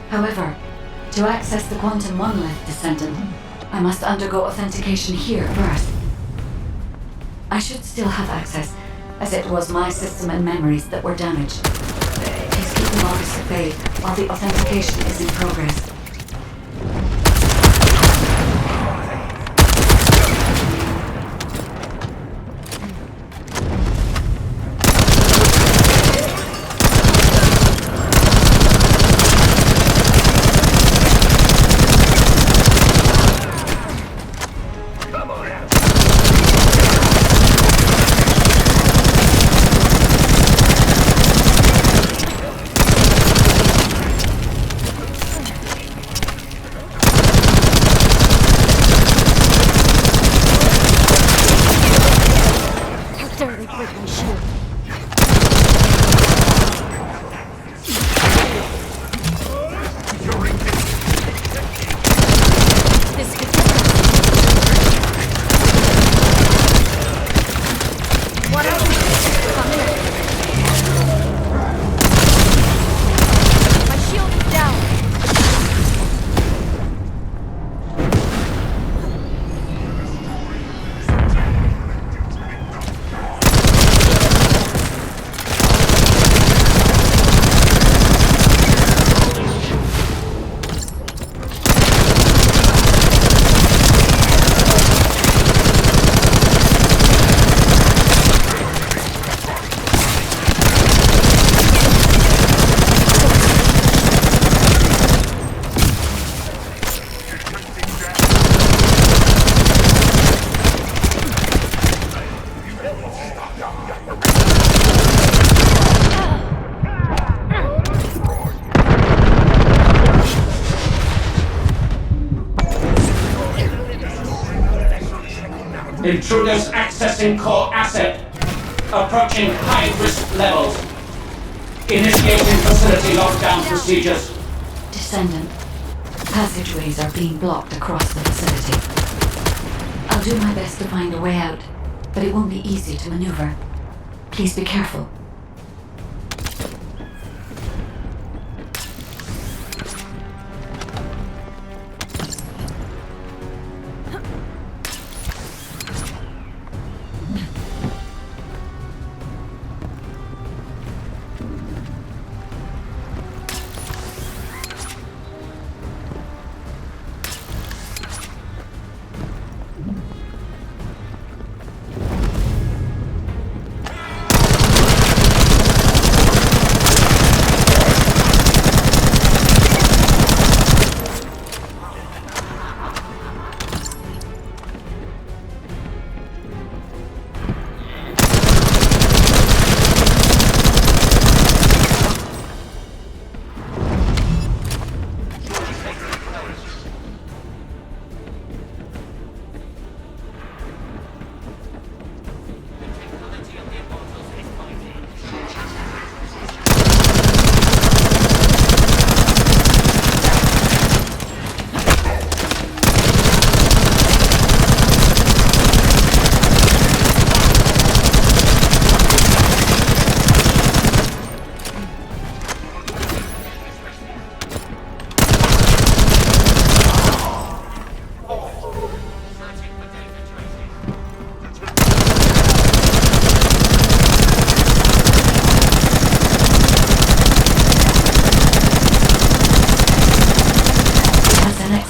Speaker 8: However, to access the quantum monolith, Descendant, I must undergo authentication here first. I should still have access, as it was my system and memories that were damaged. Please keep the Vulgus at bay while the authentication is in progress.
Speaker 7: Intruders accessing core asset. Approaching high-risk levels. Initiating facility lockdown procedures.
Speaker 8: Descendant. Passageways are being blocked across the facility. I'll do my best to find a way out, but it won't be easy to maneuver. Please be careful.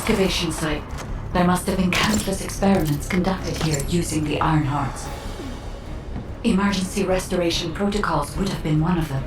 Speaker 8: Excavation site. There must have been countless experiments conducted here using the Ironhearts. Emergency restoration protocols would have been one of them.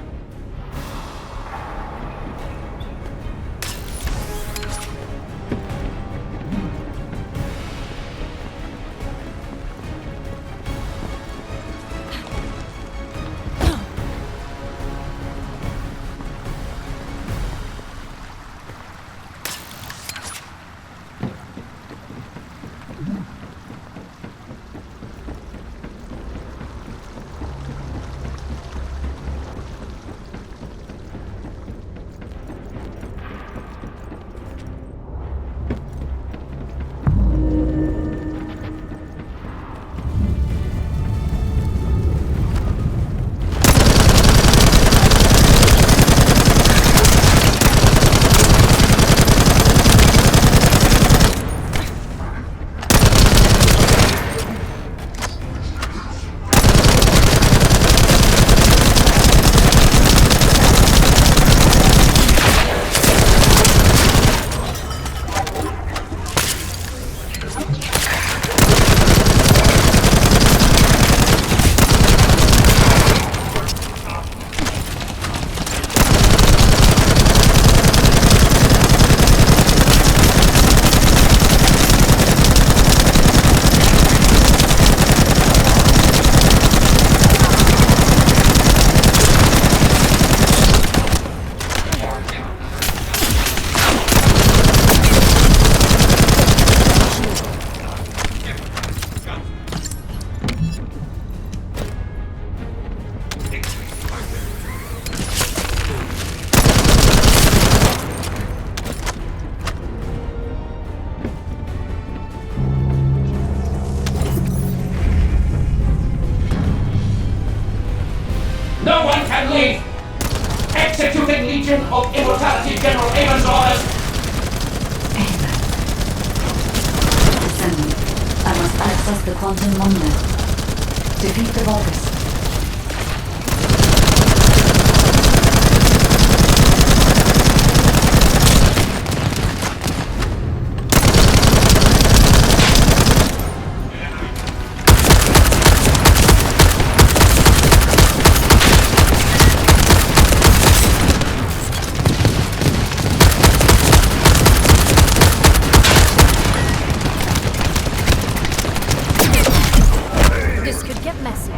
Speaker 7: Of Immortality General Avon's orders!
Speaker 8: Descendant, I must access the quantum monument. Defeat the Vulgus.
Speaker 6: This could get messy.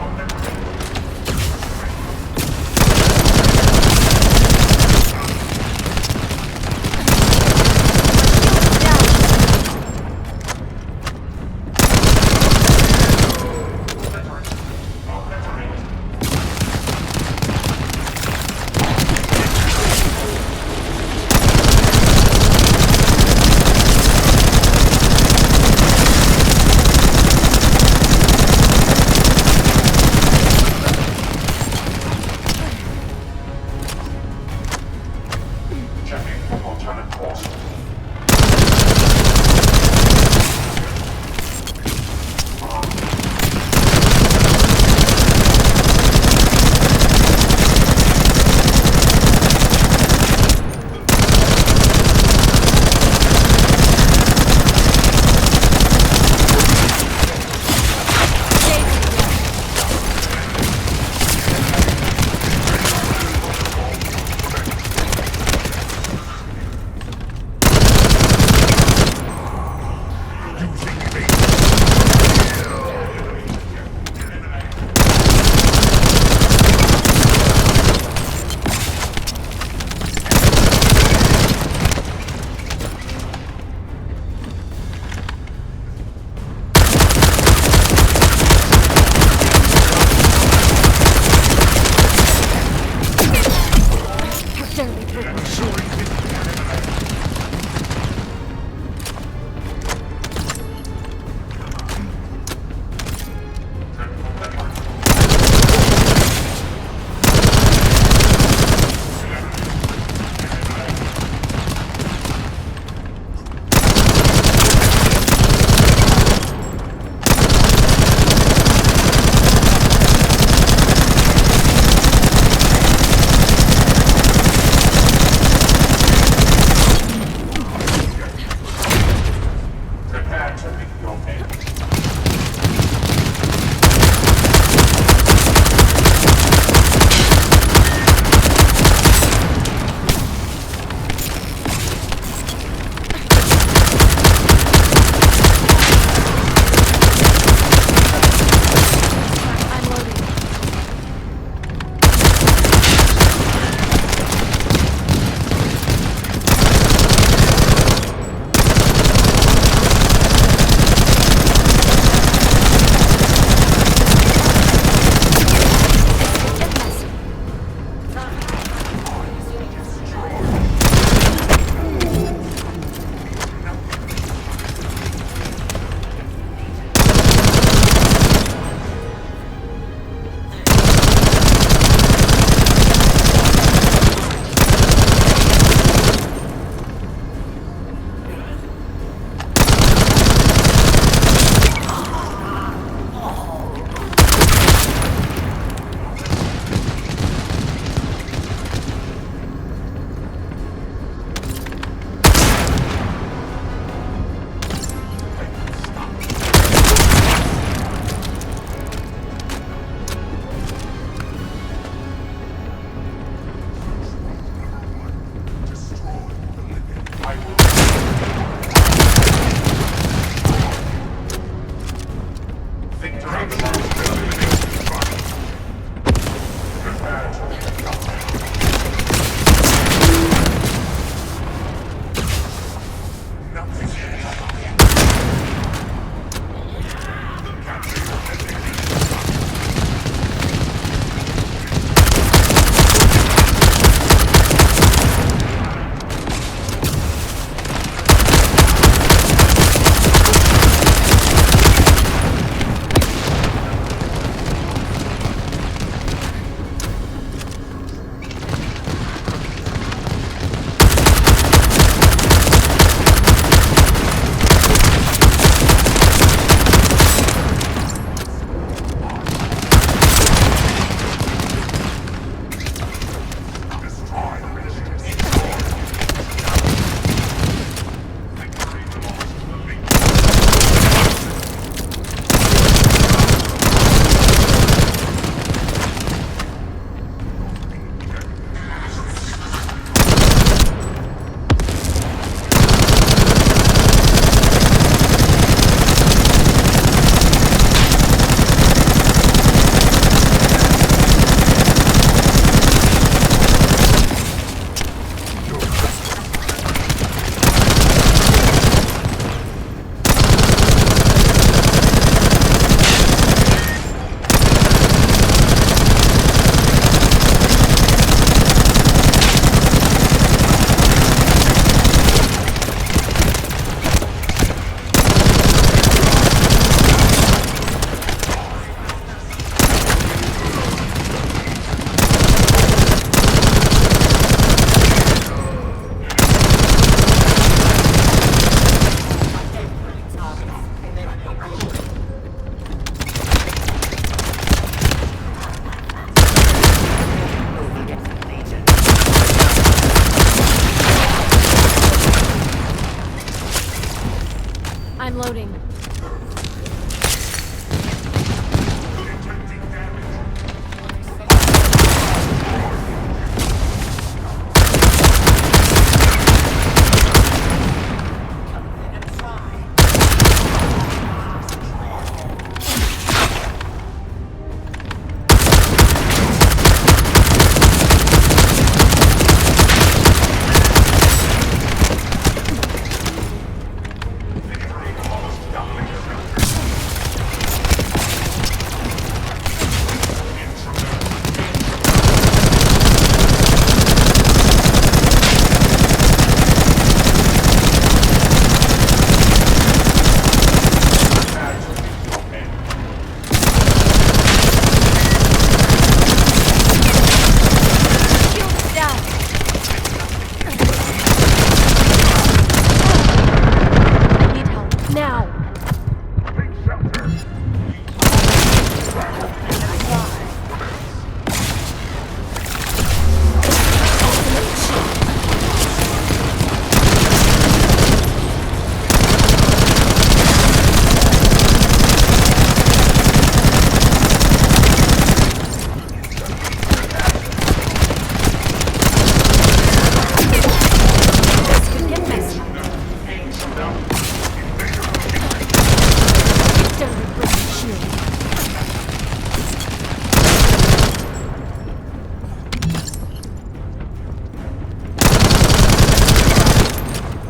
Speaker 6: I'm loading.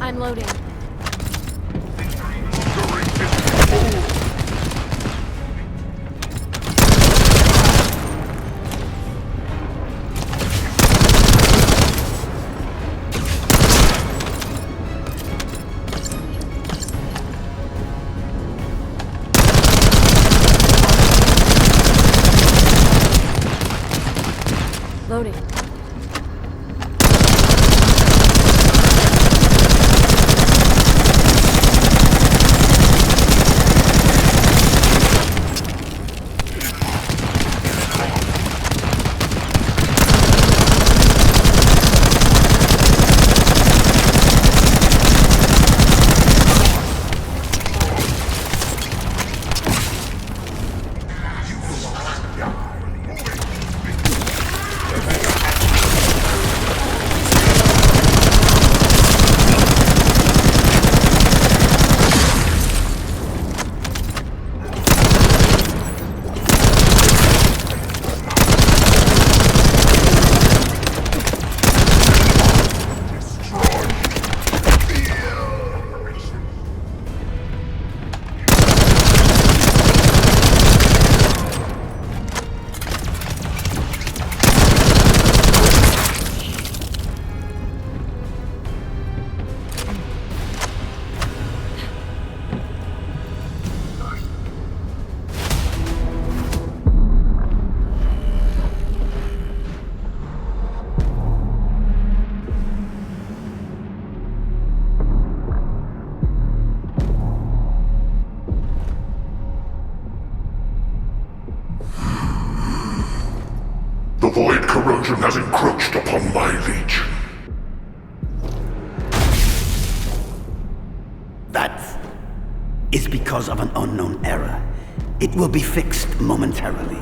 Speaker 6: I'm loading. Loading.
Speaker 10: The void corrosion has encroached upon my legion.
Speaker 11: That is because of an unknown error. It will be fixed momentarily.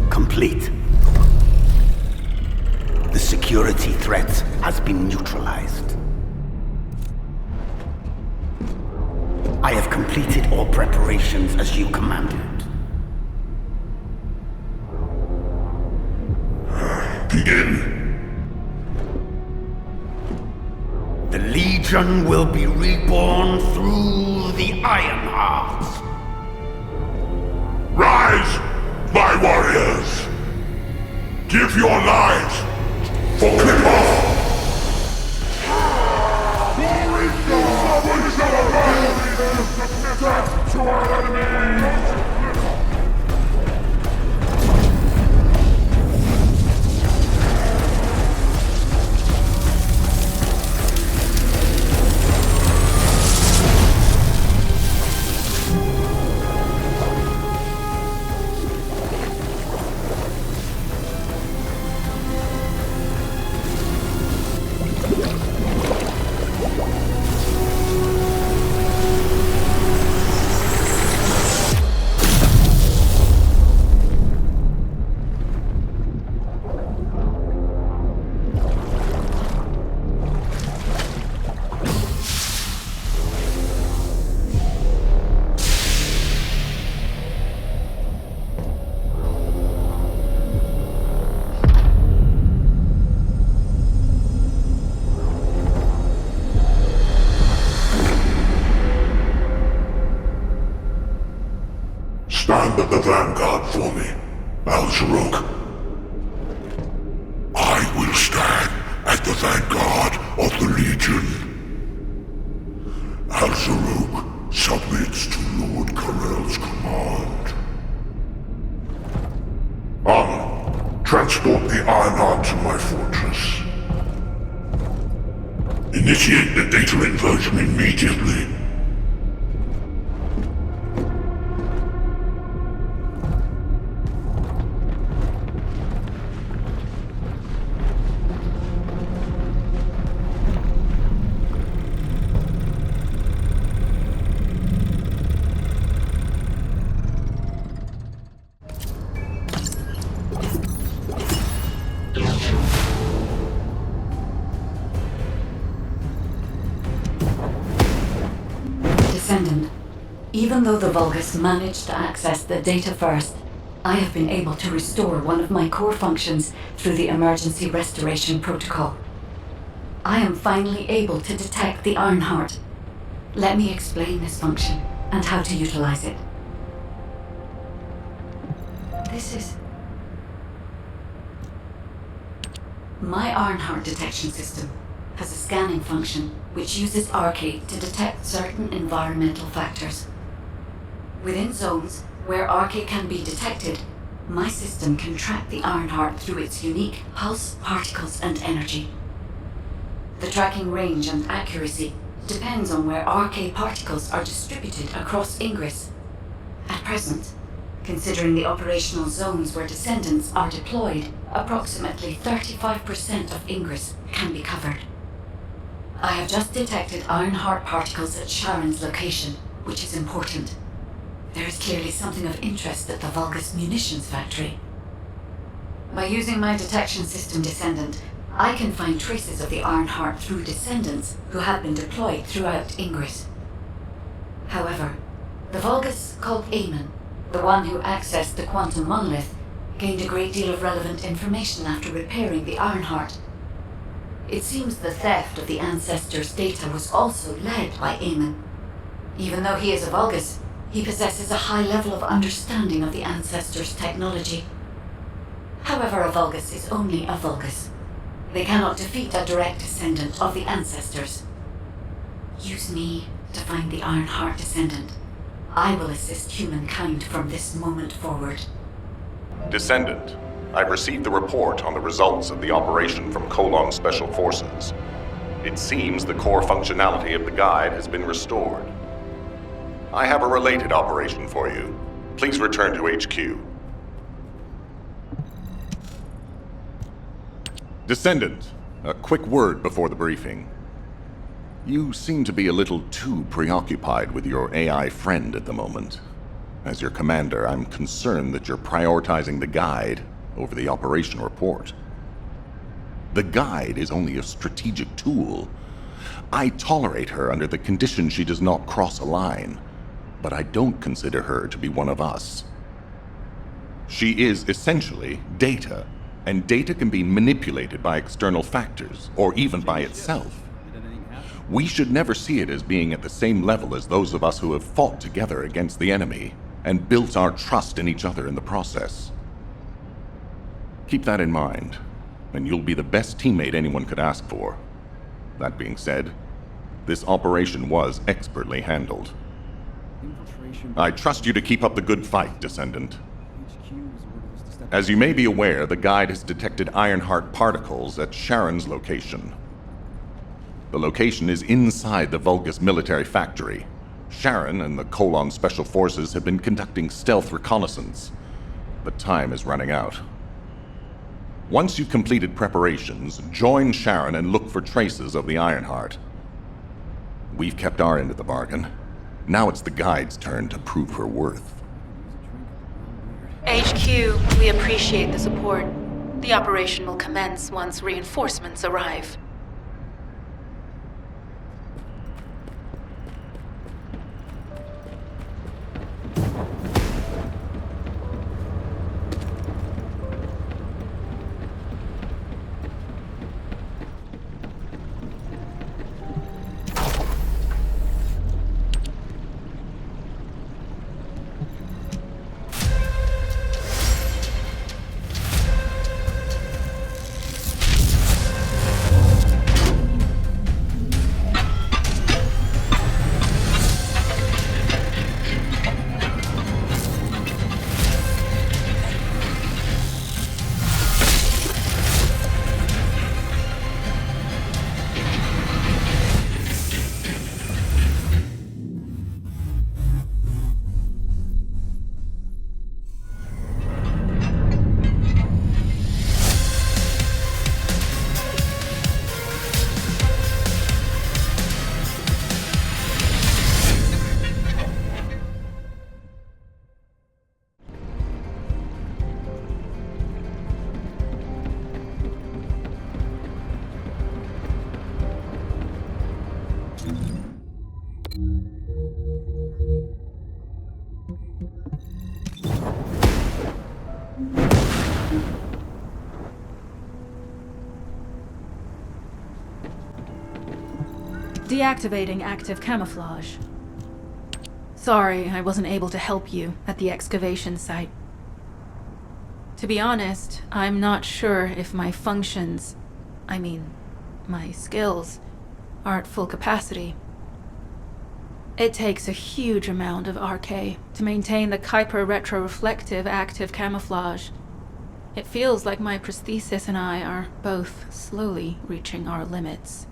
Speaker 11: Complete. The security threat has been neutralized. I have completed all preparations as you commanded.
Speaker 10: Begin.
Speaker 11: The Legion will be reborn through the Ironheart.
Speaker 10: Rise, my warriors! Give your lives for Clipper! To our enemies! stand at the vanguard for me, Alzaroke. I will stand at the vanguard of the Legion. Alzaroke submits to Lord Karel's command. Transport the Ironheart to my fortress. Initiate the data inversion immediately.
Speaker 8: Descendant, even though the Vulgus managed to access the data first, I have been able to restore one of my core functions through the emergency restoration protocol. I am finally able to detect the Ironheart. Let me explain this function and how to utilize it. This is my Ironheart detection system has a scanning function which uses Arche to detect certain environmental factors. Within zones where Arche can be detected, my system can track the Ironheart through its unique pulse, particles, and energy. The tracking range and accuracy depends on where Arche particles are distributed across Ingris. At present, considering the operational zones where Descendants are deployed, approximately 35% of Ingris can be covered. I have just detected Ironheart particles at Sharon's location, which is important. There is clearly something of interest at the Vulgus munitions factory. By using my detection system Descendant, I can find traces of the Ironheart through Descendants who have been deployed throughout Ingris. However, the Vulgus called Amon, the one who accessed the quantum monolith, gained a great deal of relevant information after repairing the Ironheart. It seems the theft of the Ancestors' data was also led by Amon. Even though he is a Vulgus, he possesses a high level of understanding of the Ancestors' technology. However, a Vulgus is only a Vulgus. They cannot defeat a direct descendant of the Ancestors. Use me to find the Ironheart Descendant. I will assist humankind from this moment forward.
Speaker 1: Descendant, I've received the report on the results of the operation from Colon Special Forces. It seems the core functionality of the guide has been restored. I have a related operation for you. Please return to HQ. Descendant, a quick word before the briefing. You seem to be a little too preoccupied with your AI friend at the moment. As your commander, I'm concerned that you're prioritizing the guide over the operation report. The guide is only a strategic tool. I tolerate her under the condition she does not cross a line, but I don't consider her to be one of us. She is essentially data, and data can be manipulated by external factors, or even by itself. We should never see it as being at the same level as those of us who have fought together against the enemy, and built our trust in each other in the process. Keep that in mind, and you'll be the best teammate anyone could ask for. That being said, this operation was expertly handled. I trust you to keep up the good fight, Descendant. As you may be aware, the guide has detected Ironheart particles at Sharon's location. The location is inside the Vulgus military factory. Sharon and the Colon Special Forces have been conducting stealth reconnaissance, but time is running out. Once you've completed preparations, join Sharon and look for traces of the Ironheart. We've kept our end of the bargain. Now it's the guide's turn to prove her worth.
Speaker 2: HQ, we appreciate the support. The operation will commence once reinforcements arrive. Deactivating active camouflage. Sorry, I wasn't able to help you at the excavation site. To be honest, I'm not sure if my functions, my skills, are at full capacity. It takes a huge amount of Arche to maintain the Kuiper retroreflective active camouflage. It feels like my prosthesis and I are both slowly reaching our limits.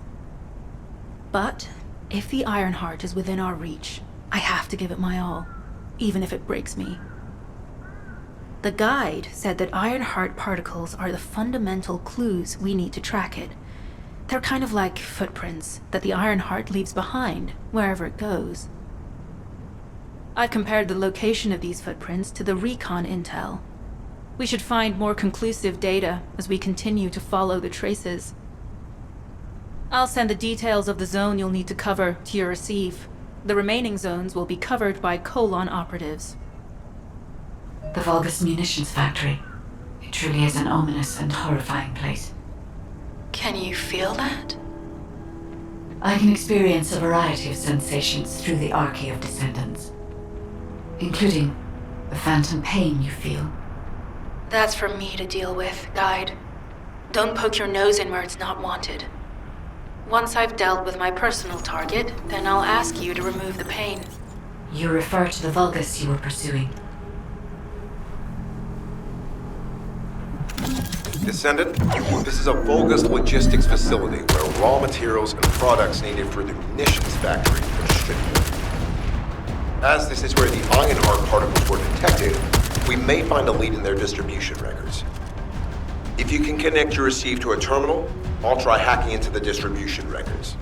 Speaker 2: But if the Ironheart is within our reach, I have to give it my all, even if it breaks me. The guide said that Ironheart particles are the fundamental clues we need to track it. They're kind of like footprints that the Ironheart leaves behind, wherever it goes. I've compared the location of these footprints to the recon intel. We should find more conclusive data as we continue to follow the traces. I'll send the details of the zone you'll need to cover to your receive. The remaining zones will be covered by Colon operatives.
Speaker 8: The Vulgus munitions factory. It truly is an ominous and horrifying place.
Speaker 2: Can you feel that?
Speaker 8: I can experience a variety of sensations through the Arche of Descendants, including the phantom pain you feel.
Speaker 2: That's for me to deal with, Guide. Don't poke your nose in where it's not wanted. Once I've dealt with my personal target, then I'll ask you to remove the pain.
Speaker 8: You refer to the Vulgus you were pursuing.
Speaker 5: Descendant, this is a Vulgus logistics facility where raw materials and products needed for the munitions factory are distributed. As this is where the Ironheart particles were detected, we may find a lead in their distribution records. If you can connect your receive to a terminal, I'll try hacking into the distribution records.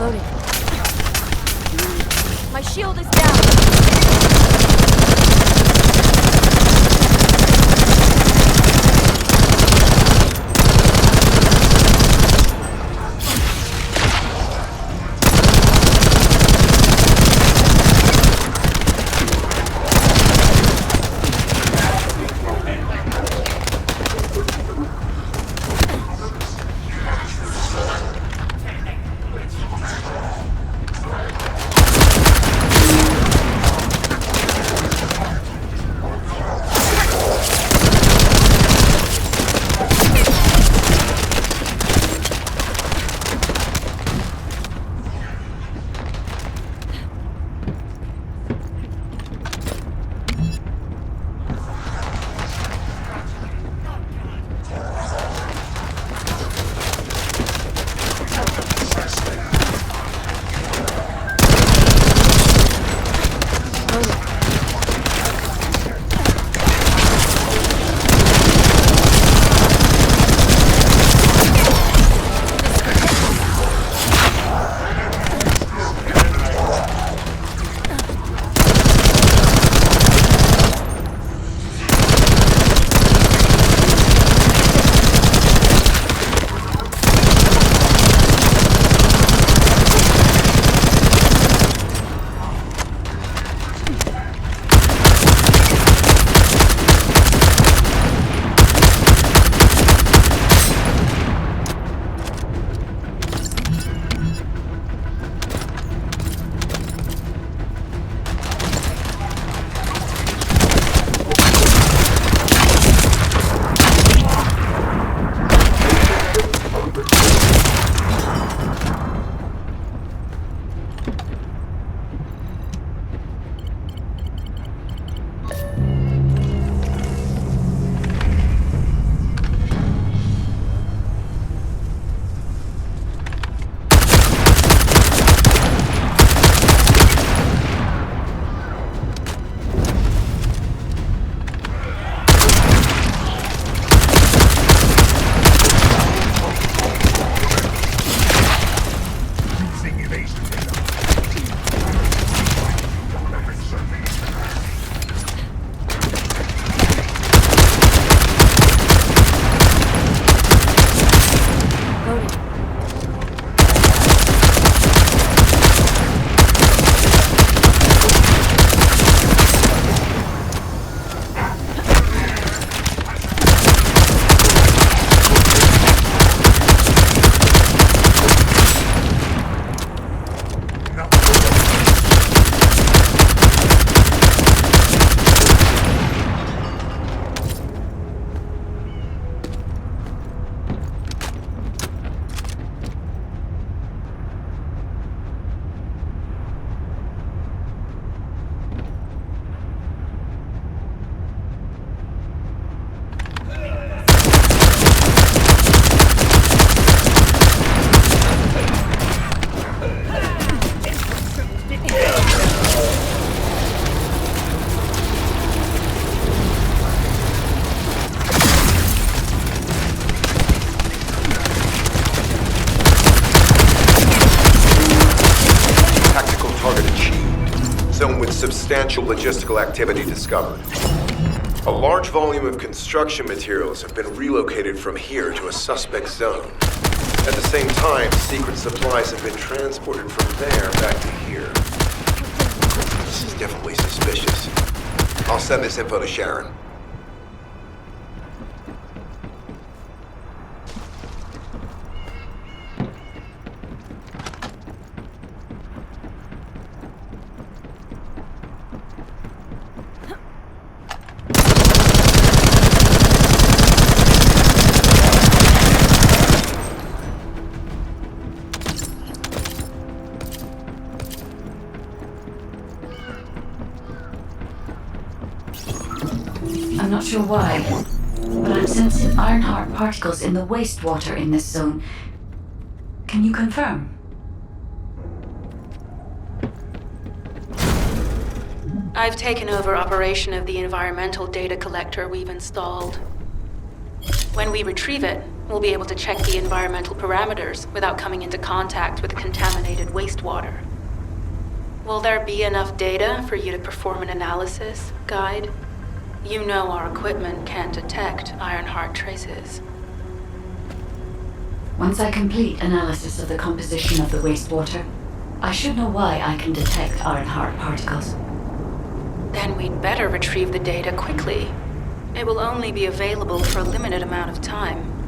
Speaker 6: Loading. My shield is down.
Speaker 5: Substantial logistical activity discovered. A large volume of construction materials have been relocated from here to a suspect zone. At the same time, secret supplies have been transported from there back to here. This is definitely suspicious. I'll send this info to Sharon.
Speaker 8: I'm not sure why, but I'm sensing Ironheart particles in the wastewater in this zone. Can you confirm?
Speaker 2: I've taken over operation of the environmental data collector we've installed. When we retrieve it, we'll be able to check the environmental parameters without coming into contact with contaminated wastewater. Will there be enough data for you to perform an analysis, Guide? You know our equipment can't detect Ironheart traces.
Speaker 8: Once I complete analysis of the composition of the wastewater, I should know why I can detect Ironheart particles.
Speaker 2: Then we'd better retrieve the data quickly. It will only be available for a limited amount of time.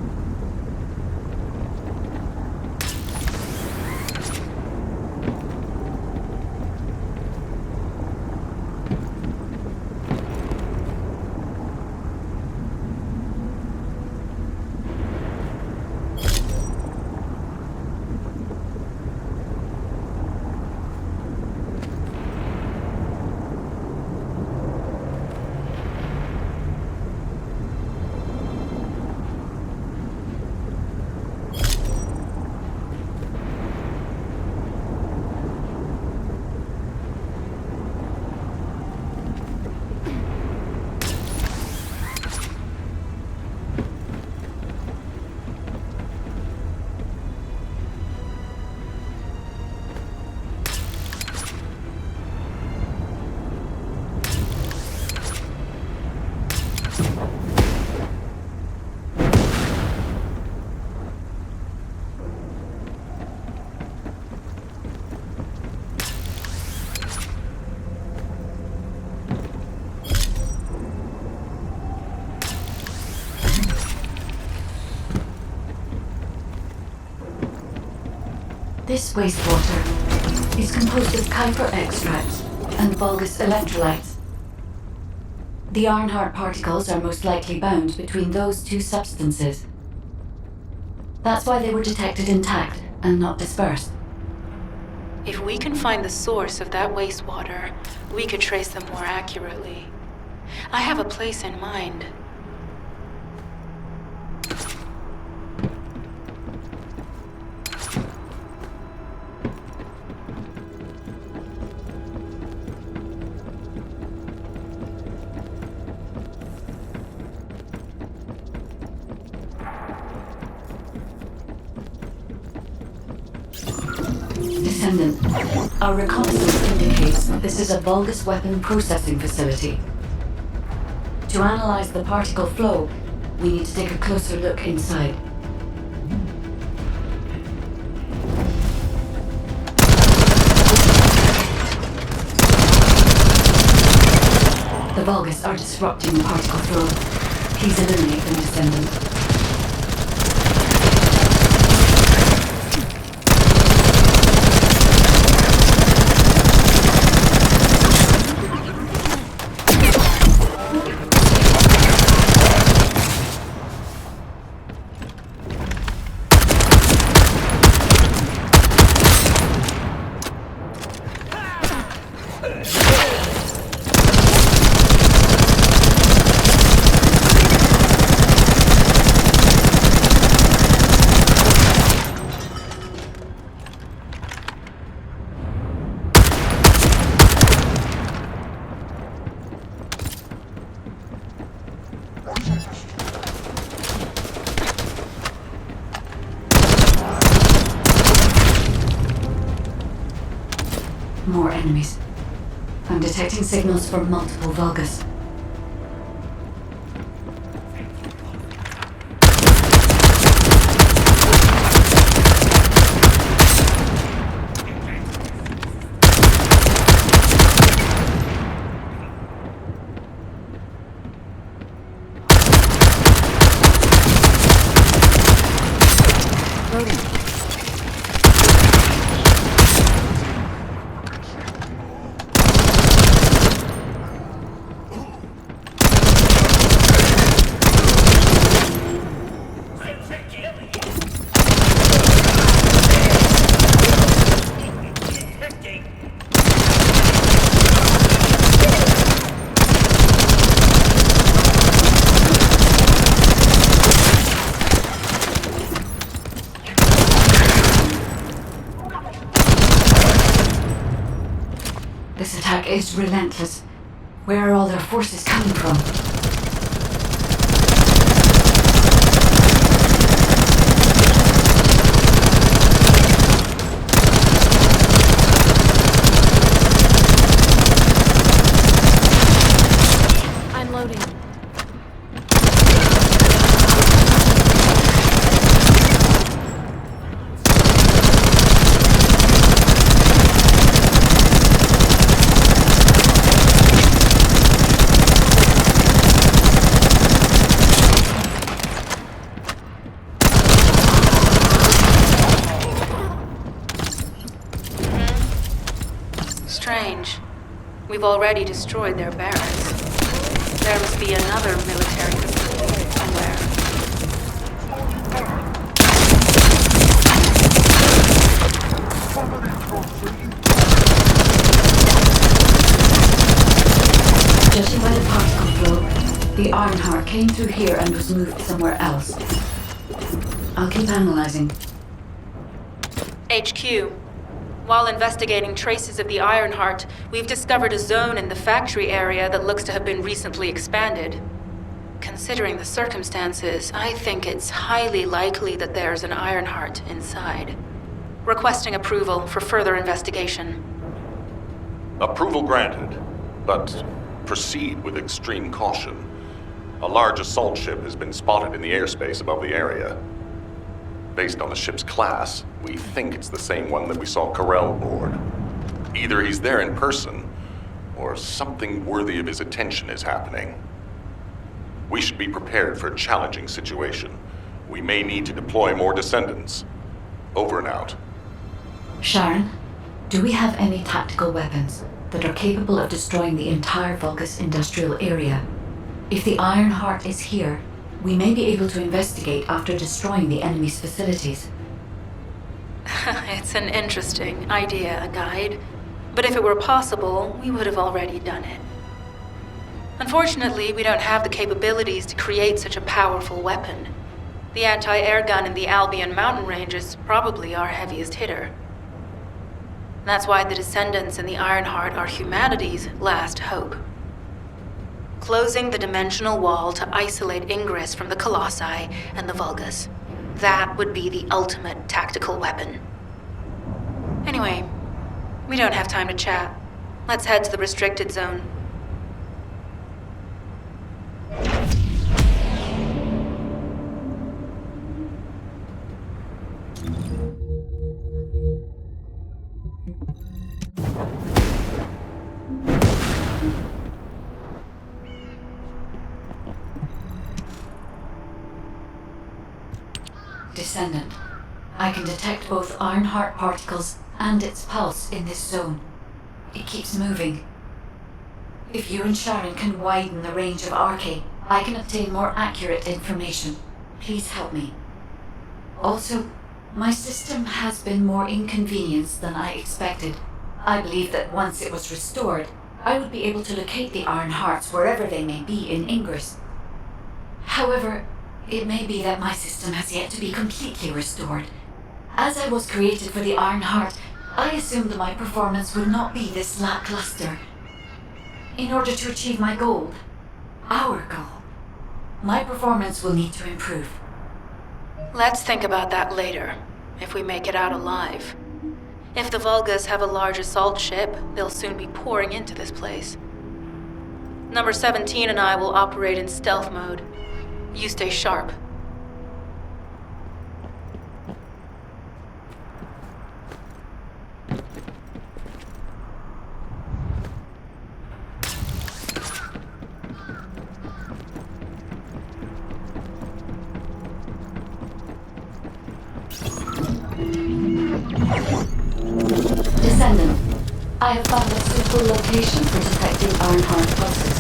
Speaker 8: This wastewater is composed of Kuiper extracts and Vulgus electrolytes. The Ironheart particles are most likely bound between those two substances. That's why they were detected intact and not dispersed.
Speaker 2: If we can find the source of that wastewater, we could trace them more accurately. I have a place in mind.
Speaker 8: Descendant, our reconnaissance indicates this is a Vulgus weapon processing facility. To analyze the particle flow, we need to take a closer look inside. The Vulgus are disrupting the particle flow. Please eliminate them, Descendant. More enemies. I'm detecting signals from multiple Vulgus. This attack is relentless. Where are all their forces coming from?
Speaker 2: strange. We've already destroyed their barracks. There must be another military facility somewhere.
Speaker 8: Judging by the particle flow, the Ironheart came through here and was moved somewhere else. I'll keep analyzing.
Speaker 2: HQ. While investigating traces of the Ironheart, we've discovered a zone in the factory area that looks to have been recently expanded. Considering the circumstances, I think it's highly likely that there's an Ironheart inside. Requesting approval for further investigation.
Speaker 1: Approval granted, but proceed with extreme caution. A large assault ship has been spotted in the airspace above the area. Based on the ship's class, we think it's the same one that we saw Corell board. Either he's there in person, or something worthy of his attention is happening. We should be prepared for a challenging situation. We may need to deploy more Descendants. Over and out.
Speaker 8: Sharon, do we have any tactical weapons that are capable of destroying the entire Vulgus industrial area? If the Ironheart is here, we may be able to investigate after destroying the enemy's facilities.
Speaker 2: It's an interesting idea, Guide. But if it were possible, we would have already done it. Unfortunately, we don't have the capabilities to create such a powerful weapon. The anti-air gun in the Albion mountain range is probably our heaviest hitter. That's why the Descendants and the Ironheart are humanity's last hope. Closing the dimensional wall to isolate Ingris from the Colossi and the Vulgus. That would be the ultimate tactical weapon. Anyway, we don't have time to chat. Let's head to the restricted zone.
Speaker 8: Descendant, I can detect both Ironheart particles and its pulse in this zone. It keeps moving. If you and Sharon can widen the range of Arche, I can obtain more accurate information. Please help me. Also, my system has been more inconvenienced than I expected. I believe that once it was restored, I would be able to locate the Ironhearts wherever they may be in Ingris. However, it may be that my system has yet to be completely restored. As I was created for the Ironheart, I assumed my performance would not be this lackluster. In order to achieve my goal, our goal, my performance will need to improve.
Speaker 2: Let's think about that later, if we make it out alive. If the Vulgus have a large assault ship, they'll soon be pouring into this place. Number 17 and I will operate in stealth mode. You stay sharp.
Speaker 8: Descendant, I have found a suitable location for detecting Ironheart pulses.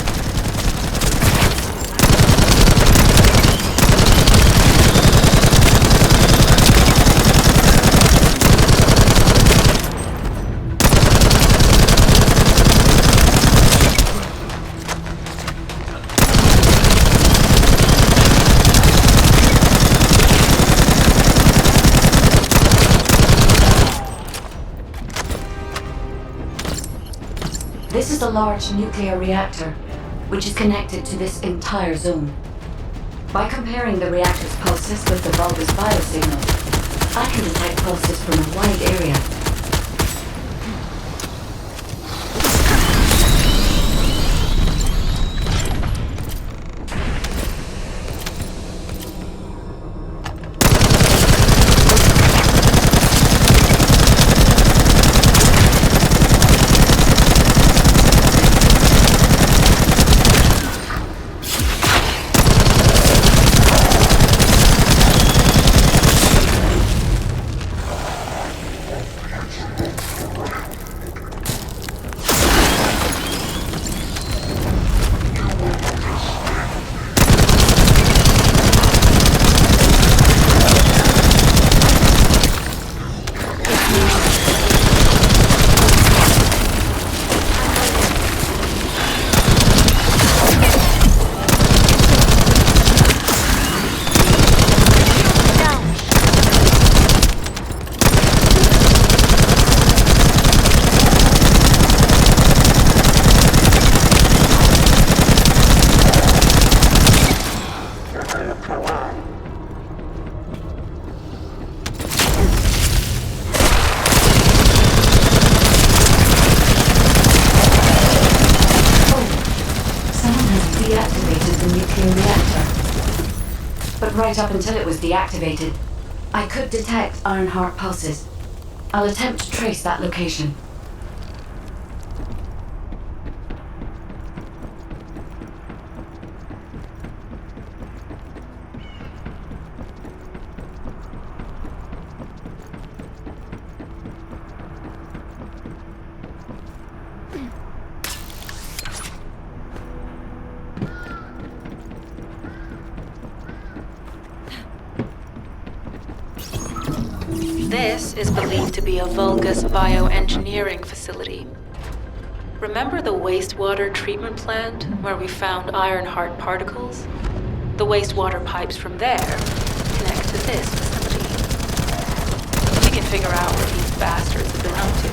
Speaker 8: This is a large nuclear reactor, which is connected to this entire zone. By comparing the reactor's pulses with the Vulgus biosignal, I can detect pulses from a wide area. but right up until it was deactivated, I could detect Ironheart pulses. I'll attempt to trace that location.
Speaker 2: This is believed to be a Vulgus bioengineering facility. Remember the wastewater treatment plant where we found Ironheart particles? The wastewater pipes from there connect to this facility. We can figure out what these bastards have been up to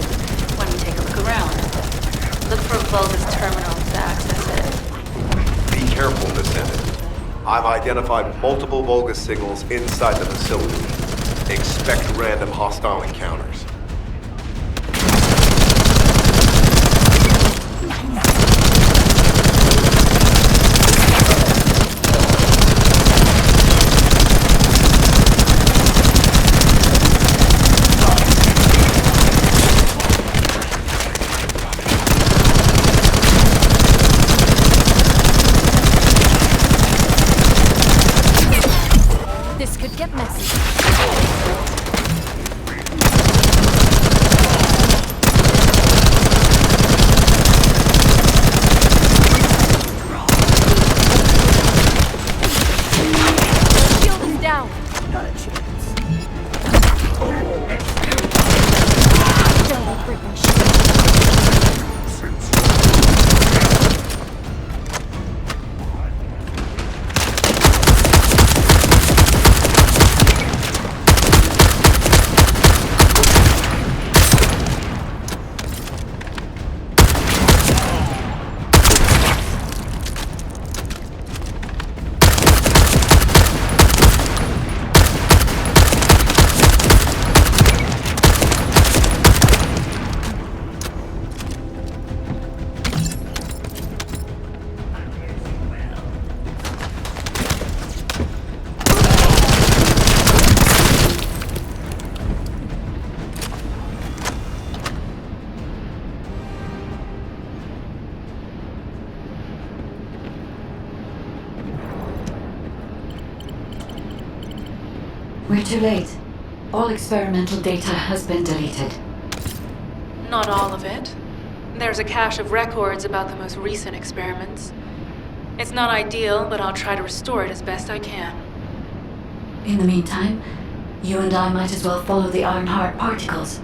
Speaker 2: when we take a look around. Look for Vulgus terminals to access it.
Speaker 5: Be careful, Descendant. I've identified multiple Vulgus signals inside the facility. Expect random hostile encounters.
Speaker 6: This could get messy.
Speaker 8: We're too late. All experimental data has been deleted.
Speaker 2: Not all of it. There's a cache of records about the most recent experiments. It's not ideal, but I'll try to restore it as best I can.
Speaker 8: In the meantime, you and I might as well follow the Ironheart particles.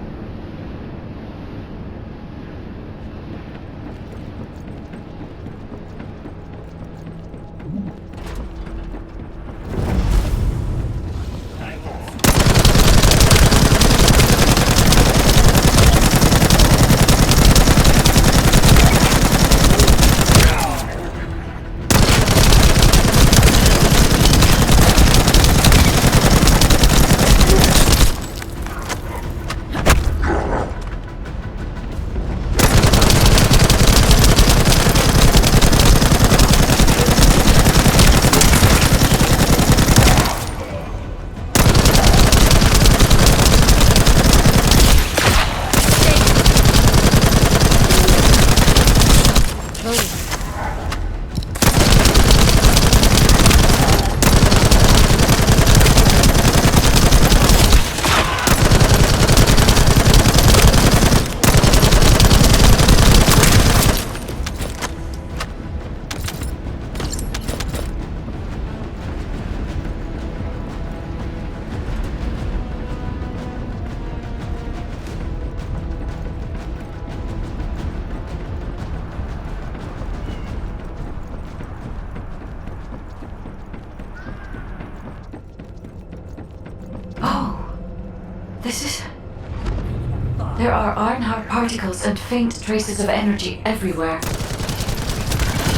Speaker 8: There are Ironheart particles and faint traces of energy everywhere.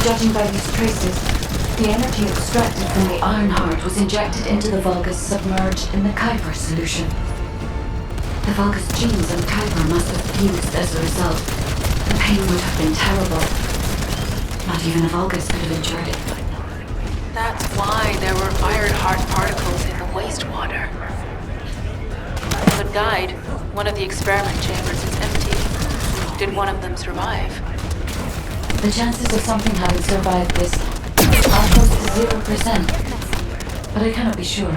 Speaker 8: Judging by these traces, the energy extracted from the Ironheart was injected into the Vulgus submerged in the Kuiper solution. The Vulgus genes and Kuiper must have fused as a result. The pain would have been terrible. Not even a Vulgus could have endured it.
Speaker 2: That's why there were Ironheart particles in the wastewater. But Guide, one of the experiment chambers is empty. Did one of them survive?
Speaker 8: The chances of something having survived this are close to 0%, but I cannot be sure.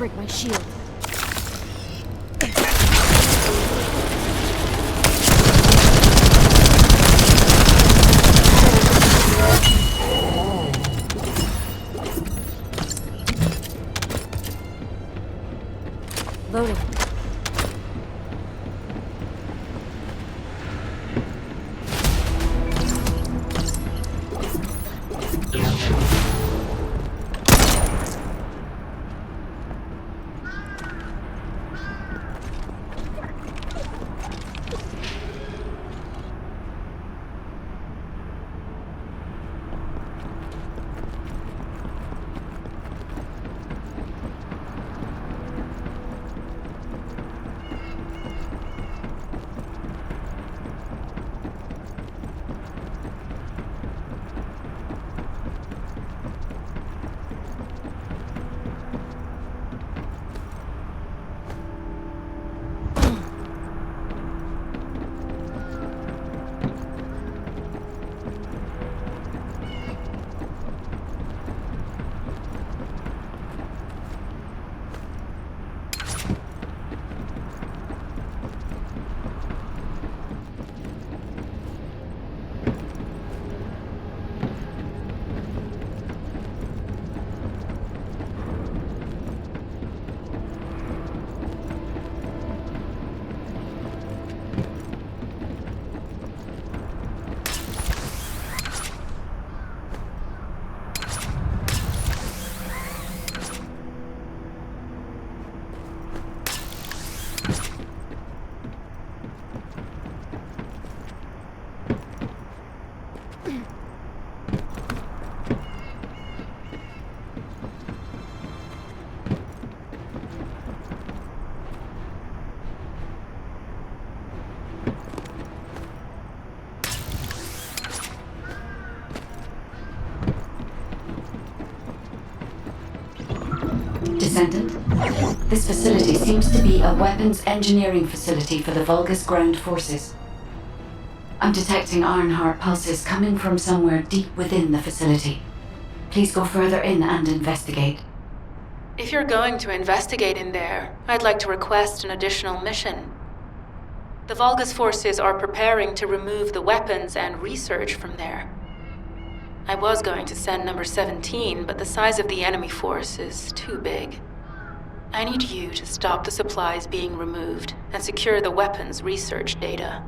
Speaker 6: break my shield. Loading.
Speaker 8: Descendant, this facility seems to be a weapons engineering facility for the Vulgus ground forces. I'm detecting Ironheart pulses coming from somewhere deep within the facility. Please go further in and investigate.
Speaker 2: If you're going to investigate in there, I'd like to request an additional mission. The Vulgus forces are preparing to remove the weapons and research from there. I was going to send number 17, but the size of the enemy force is too big. I need you to stop the supplies being removed and secure the weapons research data.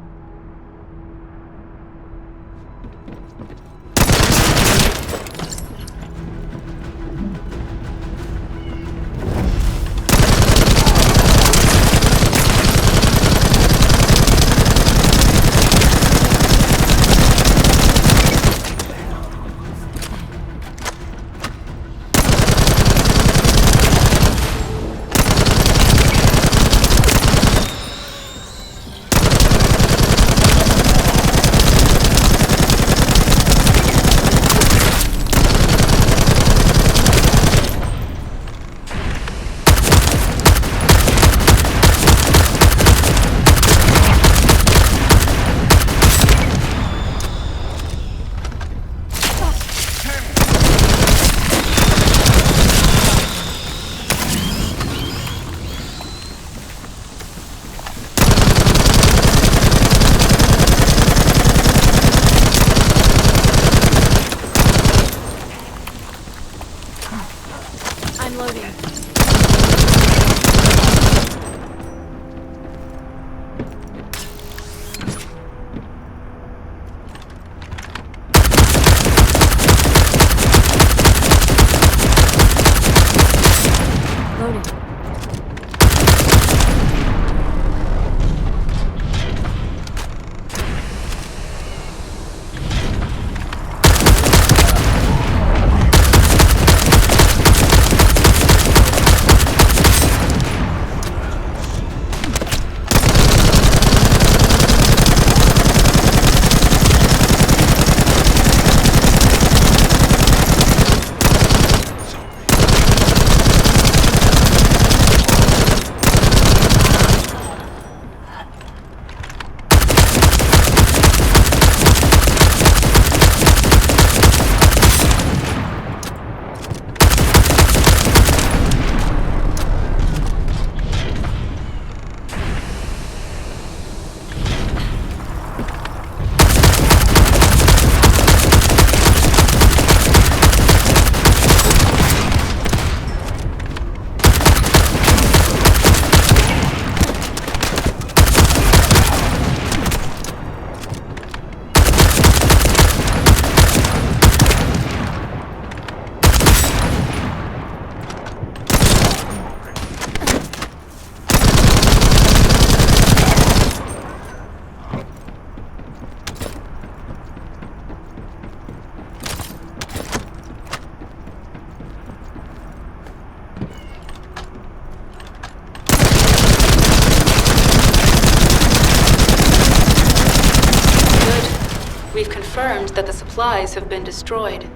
Speaker 2: We've confirmed that the supplies have been destroyed.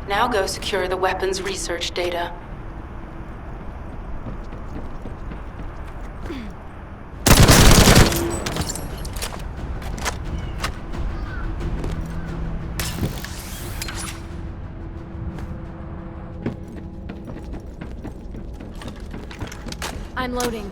Speaker 2: Now go secure the weapons research data.
Speaker 6: I'm loading.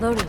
Speaker 6: Loading.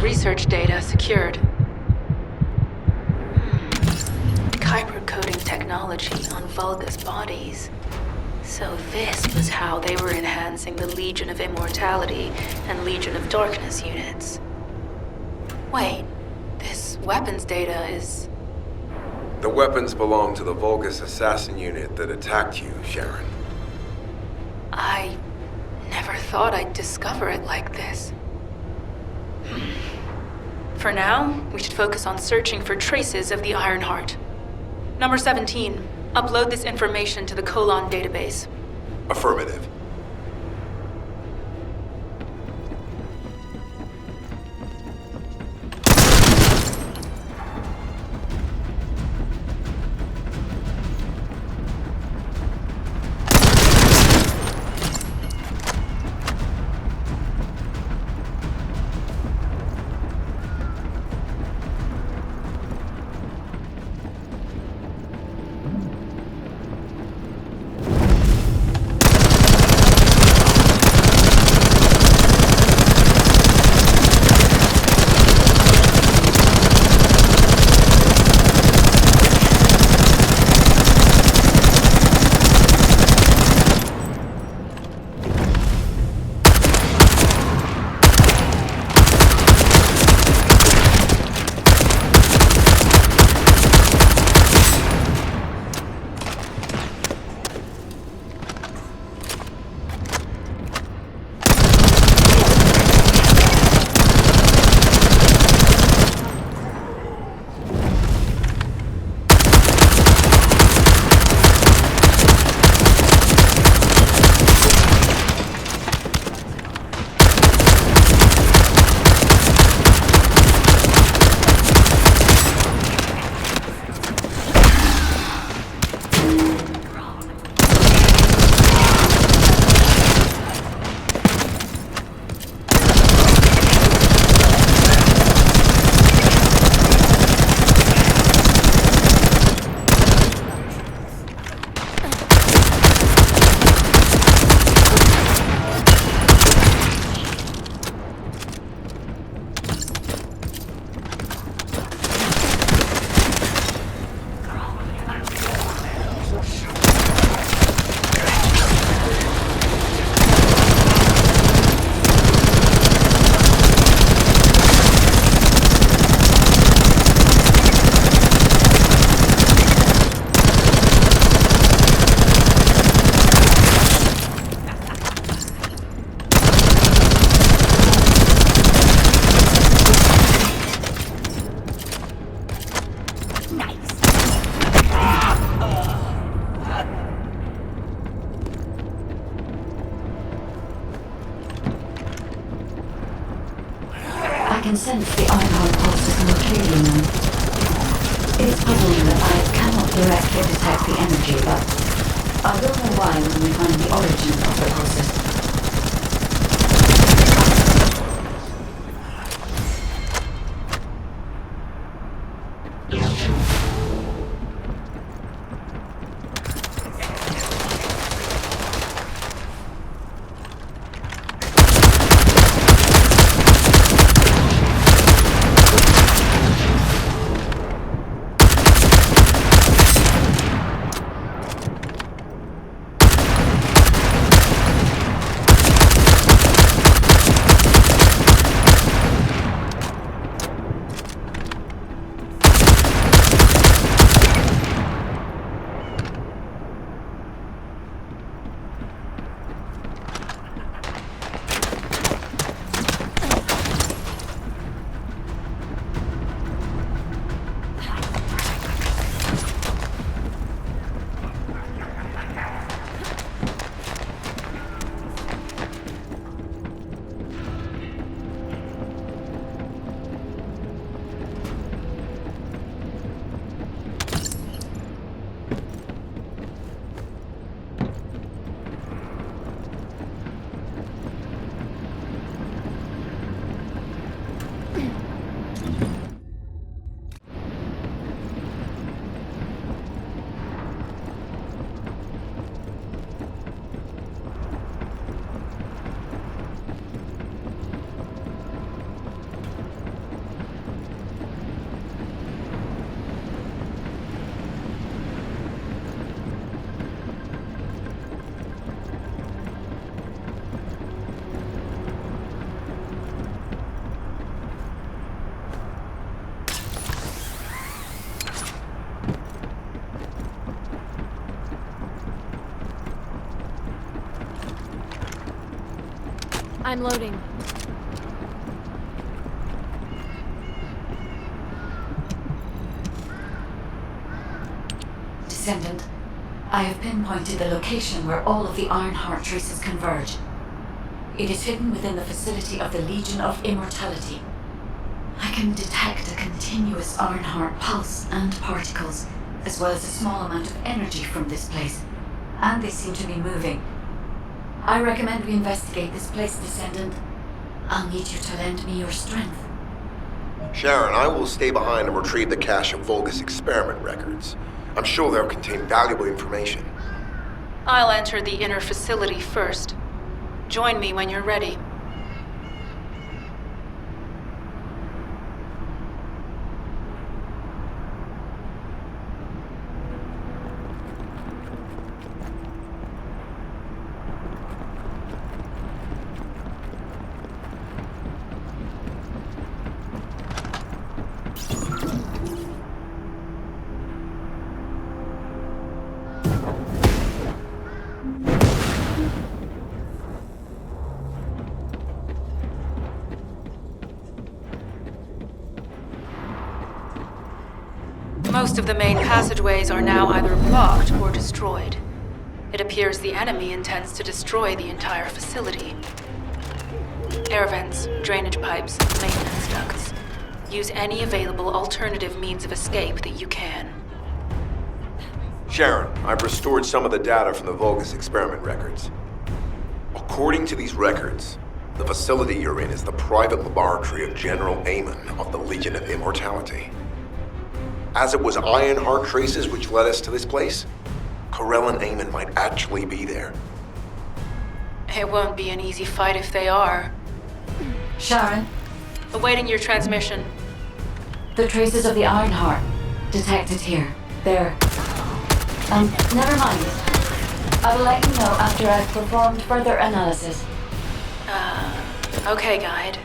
Speaker 2: Research data secured. Kyber coding technology on Vulgus bodies. So this was how they were enhancing the Legion of Immortality and Legion of Darkness units. Wait, this weapons data is...
Speaker 5: The weapons belong to the Vulgus assassin unit that attacked you, Sharon.
Speaker 2: I never thought I'd discover it like this. For now, we should focus on searching for traces of the Ironheart. Number 17, upload this information to the Colon database.
Speaker 5: Affirmative.
Speaker 8: I can sense the Ironheart pulses in Arche now. It is puzzling that I cannot directly detect the energy, but I will know why when we find the origin of the pulses.
Speaker 6: I'm loading.
Speaker 8: Descendant, I have pinpointed the location where all of the Ironheart traces converge. It is hidden within the facility of the Legion of Immortality. I can detect a continuous Ironheart pulse and particles, as well as a small amount of energy from this place, and they seem to be moving. I recommend we investigate this place, Descendant. I'll need you to lend me your strength.
Speaker 5: Sharon, I will stay behind and retrieve the cache of Vulgus experiment records. I'm sure they'll contain valuable information.
Speaker 2: I'll enter the inner facility first. Join me when you're ready. Most of the main passageways are now either blocked or destroyed. It appears the enemy intends to destroy the entire facility. Air vents, drainage pipes, maintenance ducts. Use any available alternative means of escape that you can.
Speaker 5: Sharon, I've restored some of the data from the Vulgus experiment records. According to these records, the facility you're in is the private laboratory of General Amon of the Legion of Immortality. As it was Ironheart traces which led us to this place, Corell and Amon might actually be there.
Speaker 2: It won't be an easy fight if they are.
Speaker 8: Sharon?
Speaker 2: Awaiting your transmission.
Speaker 8: The traces of the Ironheart detected here. They're... never mind. I will let you know after I've performed further analysis.
Speaker 2: Okay, Guide.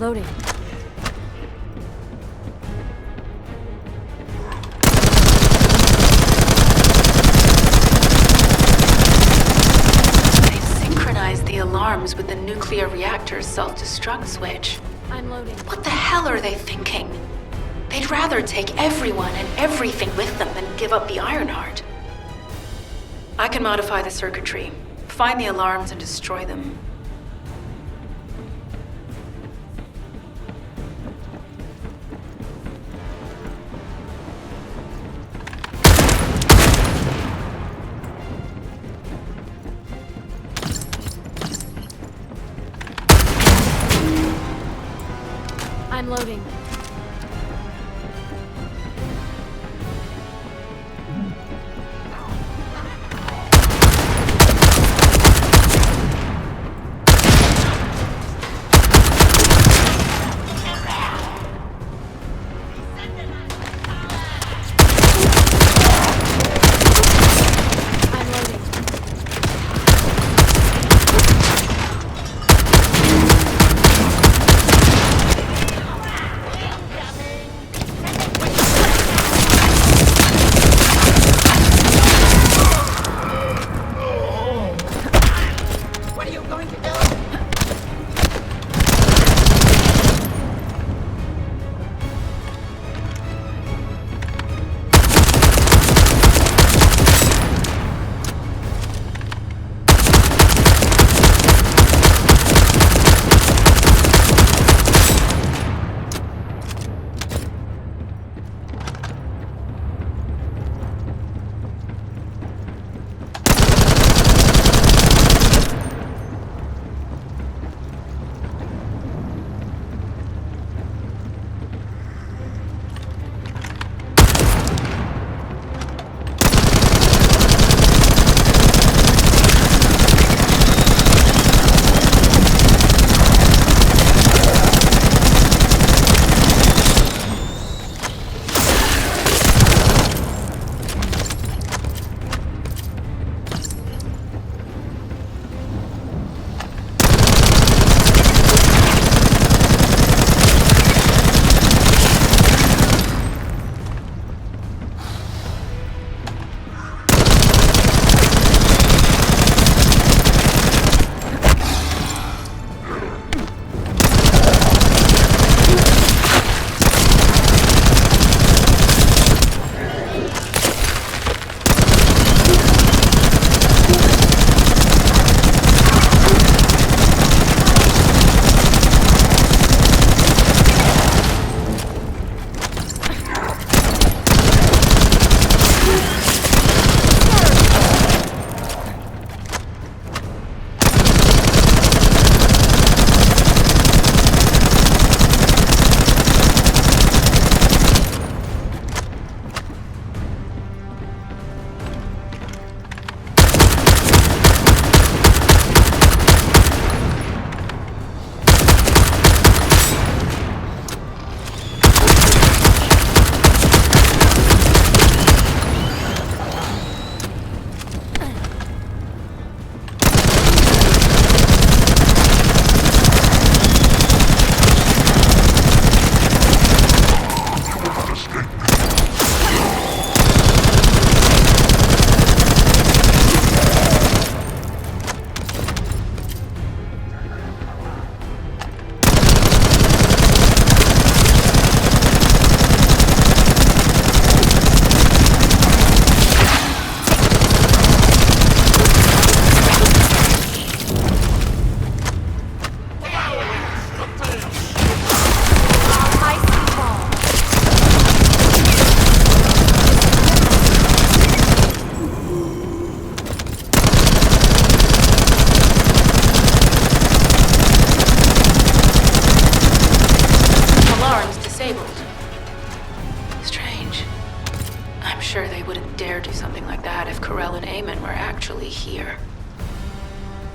Speaker 6: loading.
Speaker 2: They've synchronized the alarms with the nuclear reactor's self-destruct switch.
Speaker 6: I'm loading.
Speaker 2: What the hell are they thinking? They'd rather take everyone and everything with them than give up the Ironheart. I can modify the circuitry, find the alarms and destroy them.
Speaker 6: I'm loading.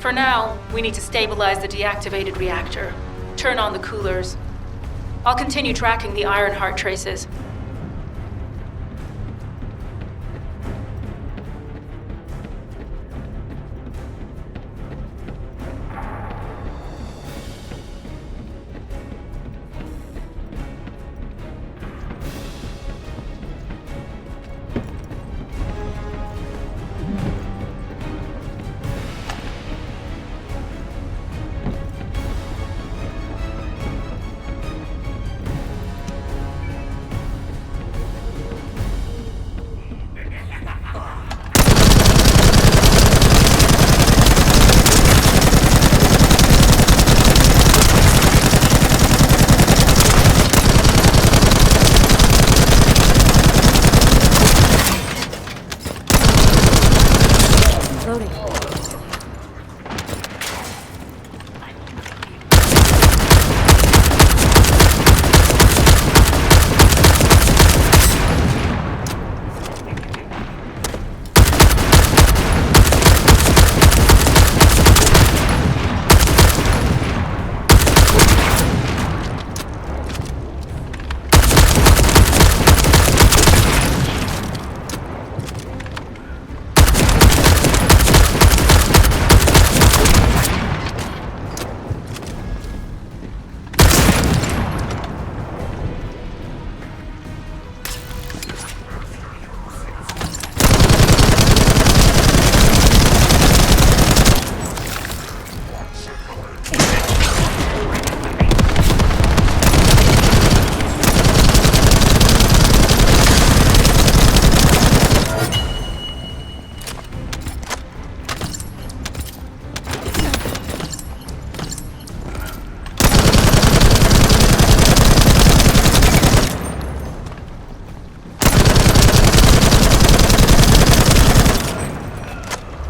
Speaker 2: For now, we need to stabilize the deactivated reactor, turn on the coolers. I'll continue tracking the Ironheart traces.
Speaker 6: loading.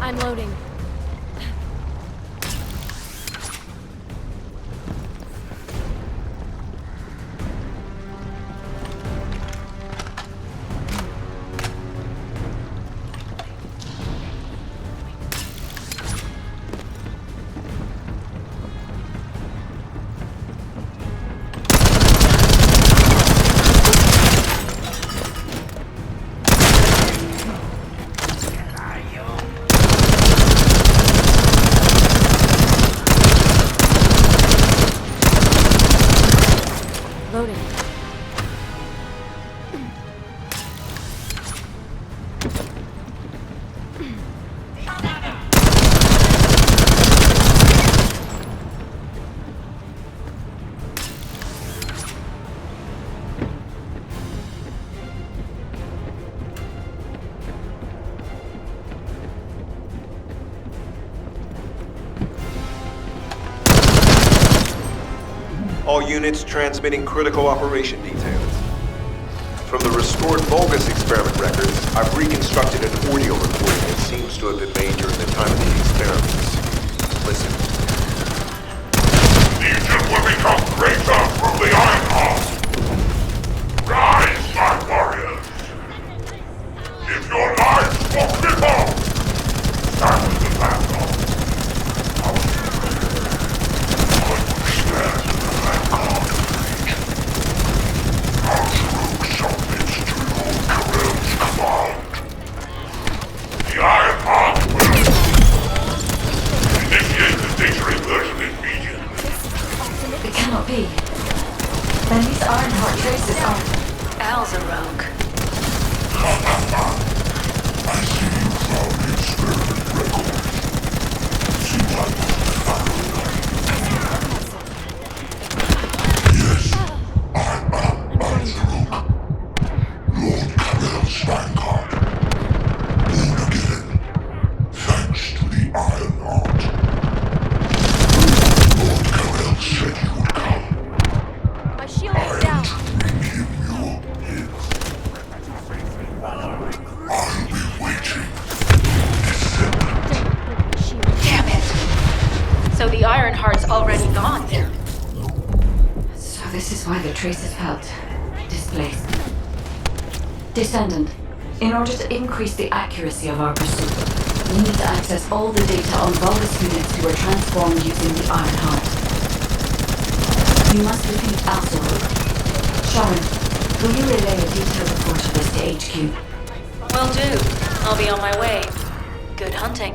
Speaker 6: I'm loading. Loading.
Speaker 5: All units transmitting critical operation details. From the restored Vulgus experiment records, I've reconstructed an audio recording that seems to have been made during the time of the experiments. Listen.
Speaker 10: Legion will become greater through the Ironheart. Rise, my warriors. Give your lives for people. Stand with the vanguard. I will stand with the vanguard of the Legion. Alzaroke submits to Lord Karel's command. The Ironheart will initiate the data inversion immediately.
Speaker 8: It cannot be. Then these Ironheart traces are...
Speaker 2: Alzaroke.
Speaker 10: I see you found experiment records. Seems I was paranoid. Yes, I am Alzaroke. Lord Karel's vanguard. Born again, thanks to the Ironheart. Lord Karel said you would come.
Speaker 6: My shield
Speaker 10: I
Speaker 6: is down.
Speaker 10: am to bring him your heads. I'll be waiting. Descendant.
Speaker 2: Damn it! So the Ironheart's already gone.
Speaker 8: So this is why the traces felt displaced. Descendant, in order to increase the accuracy of our pursuit, we need to access all the data on Vulgus units who were transformed using the Ironheart. You must repeat Alzaroke. Sharon, will you relay a detailed report of this to HQ?
Speaker 2: Will do. I'll be on my way. Good hunting.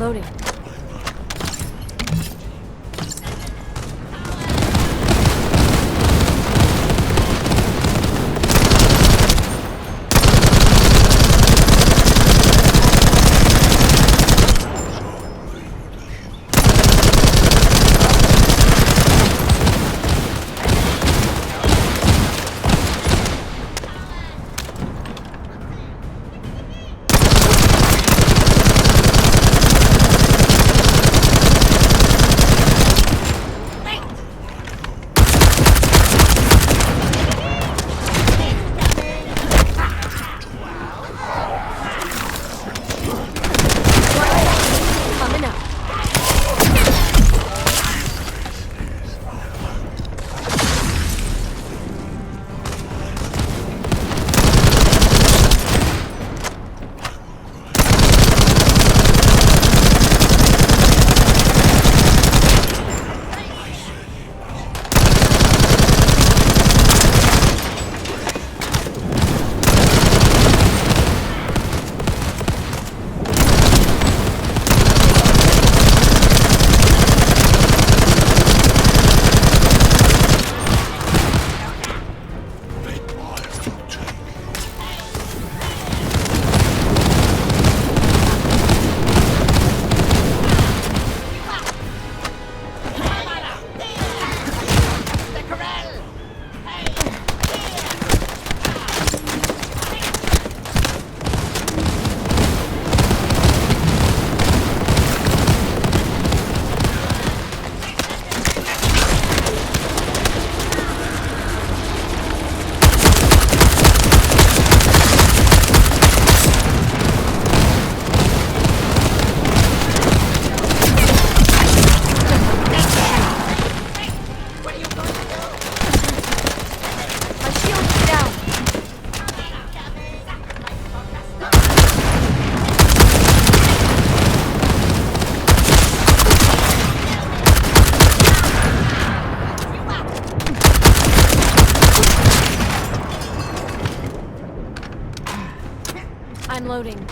Speaker 6: Loading. loading.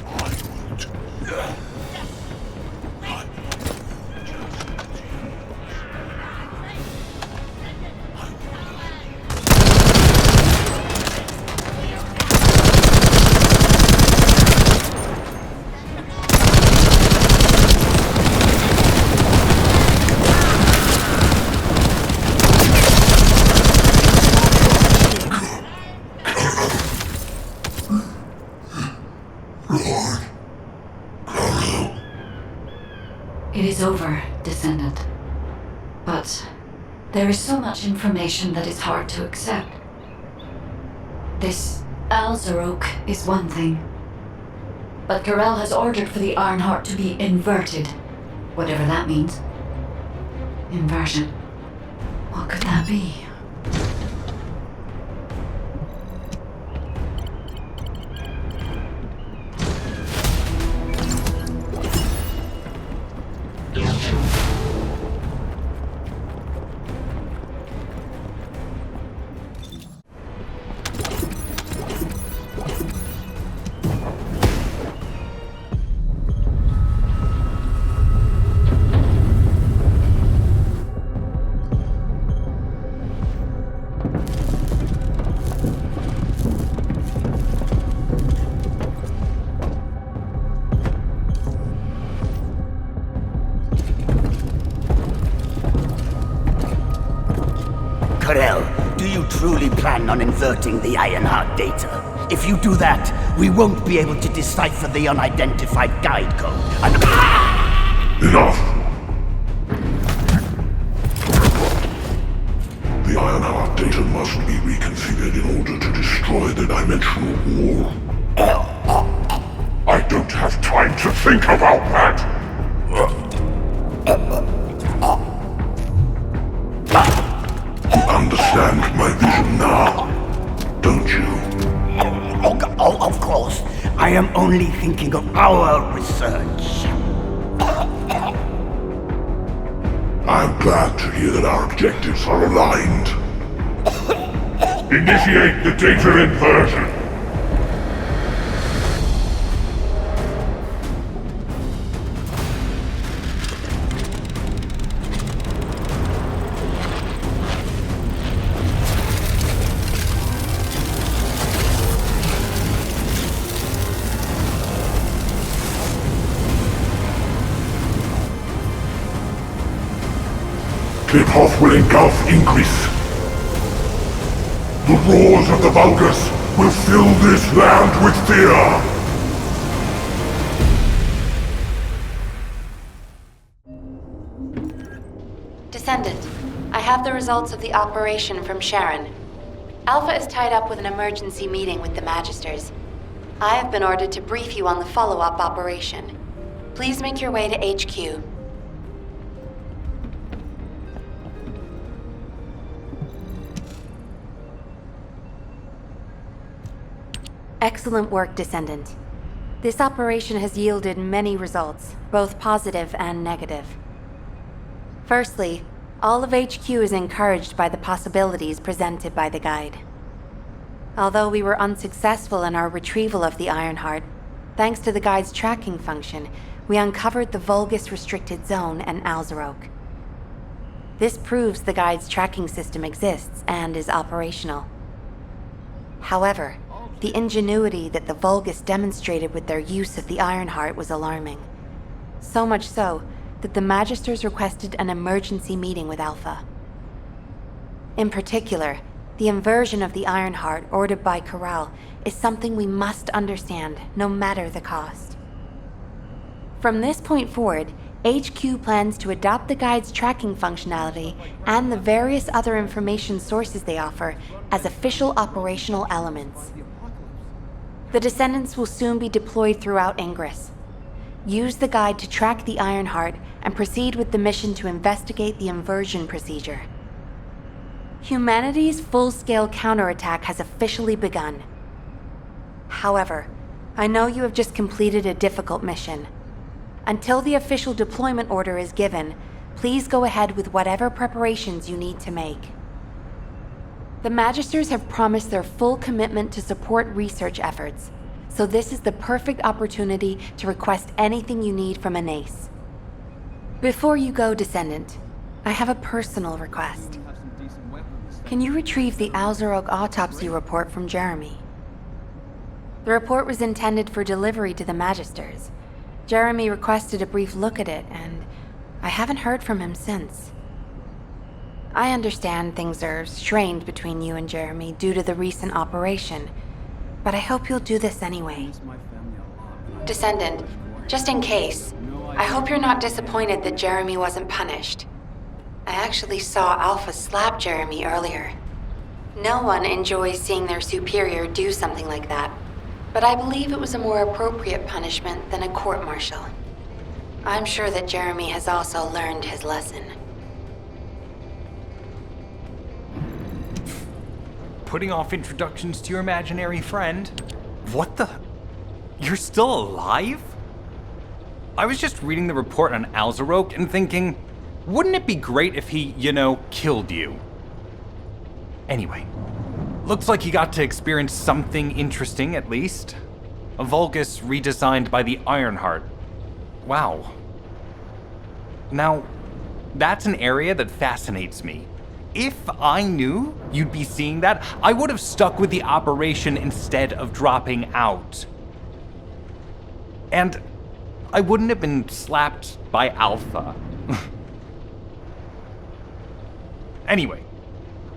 Speaker 8: It is over, Descendant. But there is so much information that is hard to accept. This Alzaroke is one thing. But Corel has ordered for the Ironheart to be inverted. Whatever that means. Inversion. What could that be?
Speaker 11: Do you truly plan on inverting the Ironheart data? If you do that, we won't be able to decipher the unidentified guide code.
Speaker 10: Enough! The Ironheart data must be reconfigured in order to destroy the dimensional wall. I don't have time to think about that! Understand my vision now, don't you?
Speaker 11: Oh, of course. I am only thinking of our research.
Speaker 10: I'm glad to hear that our objectives are aligned. Initiate the data inversion. Kickoff will engulf Ingris. The roars of the Vulgus will fill this land with fear.
Speaker 12: Descendant, I have the results of the operation from Sharon. Alpha is tied up with an emergency meeting with the Magisters. I have been ordered to brief you on the follow-up operation. Please make your way to HQ. Excellent work, Descendant. This operation has yielded many results, both positive and negative. Firstly, all of HQ is encouraged by the possibilities presented by the guide. Although we were unsuccessful in our retrieval of the Ironheart, thanks to the guide's tracking function, we uncovered the Vulgus restricted zone and Alzaroke. This proves the guide's tracking system exists and is operational. However, the ingenuity that the Vulgus demonstrated with their use of the Ironheart was alarming. So much so that the Magisters requested an emergency meeting with Alpha. In particular, the inversion of the Ironheart ordered by Corel is something we must understand, no matter the cost. From this point forward, HQ plans to adopt the guide's tracking functionality and the various other information sources they offer as official operational elements. The Descendants will soon be deployed throughout Ingris. Use the guide to track the Ironheart and proceed with the mission to investigate the inversion procedure. Humanity's full-scale counterattack has officially begun. However, I know you have just completed a difficult mission. Until the official deployment order is given, please go ahead with whatever preparations you need to make. The Magisters have promised their full commitment to support research efforts, so this is the perfect opportunity to request anything you need from an ace. Before you go, Descendant, I have a personal request. Can you retrieve the Alzaroke autopsy report from Jeremy? The report was intended for delivery to the Magisters. Jeremy requested a brief look at it, and I haven't heard from him since. I understand things are strained between you and Jeremy due to the recent operation, but I hope you'll do this anyway. Descendant, just in case, I hope you're not disappointed that Jeremy wasn't punished. I actually saw Alpha slap Jeremy earlier. No one enjoys seeing their superior do something like that, but I believe it was a more appropriate punishment than a court-martial. I'm sure that Jeremy has also learned his lesson.
Speaker 4: Putting off introductions to your imaginary friend? What the? You're still alive? I was just reading the report on Alzaroke and thinking, wouldn't it be great if he, killed you? Anyway, looks like you got to experience something interesting at least. A Vulgus redesigned by the Ironheart. Wow. Now, that's an area that fascinates me. If I knew you'd be seeing that, I would have stuck with the operation instead of dropping out. And I wouldn't have been slapped by Alpha. Anyway,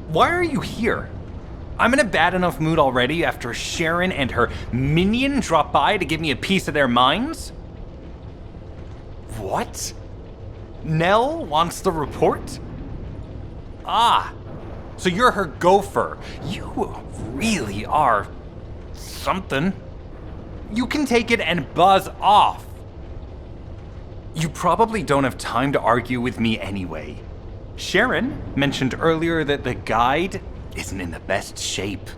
Speaker 4: why are you here? I'm in a bad enough mood already after Sharon and her minion drop by to give me a piece of their minds? What? Nell wants the report? Ah, so you're her gopher. You really are something. You can take it and buzz off. You probably don't have time to argue with me anyway. Sharon mentioned earlier that the guide isn't in the best shape.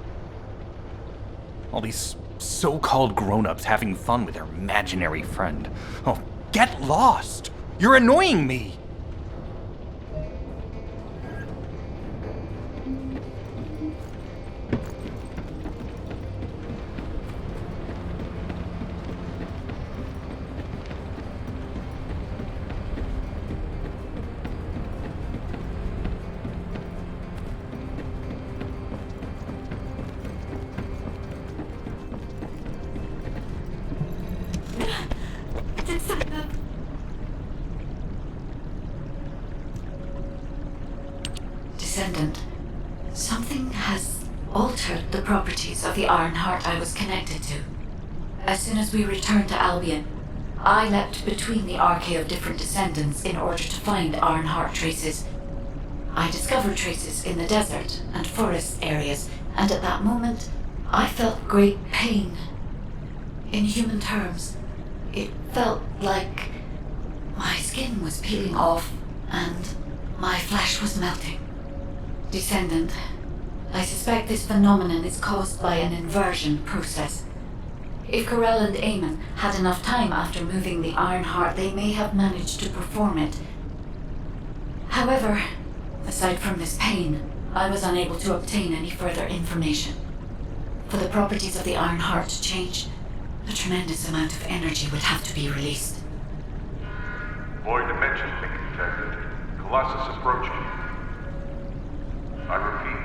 Speaker 4: All these so-called grown-ups having fun with their imaginary friend. Oh, get lost! You're annoying me!
Speaker 8: Descendant, something has altered the properties of the Ironheart I was connected to. As soon as we returned to Albion, I leapt between the Arche of different descendants in order to find Ironheart traces. I discovered traces in the desert and forest areas, and at that moment, I felt great pain. In human terms, it felt like my skin was peeling off and my flesh was melting. Descendant, I suspect this phenomenon is caused by an inversion process. If Corell and Eamon had enough time after moving the Ironheart, they may have managed to perform it. However, aside from this pain, I was unable to obtain any further information. For the properties of the Ironheart to change, a tremendous amount of energy would have to be released.
Speaker 10: Void dimension link detected. Colossus approaching. I repeat,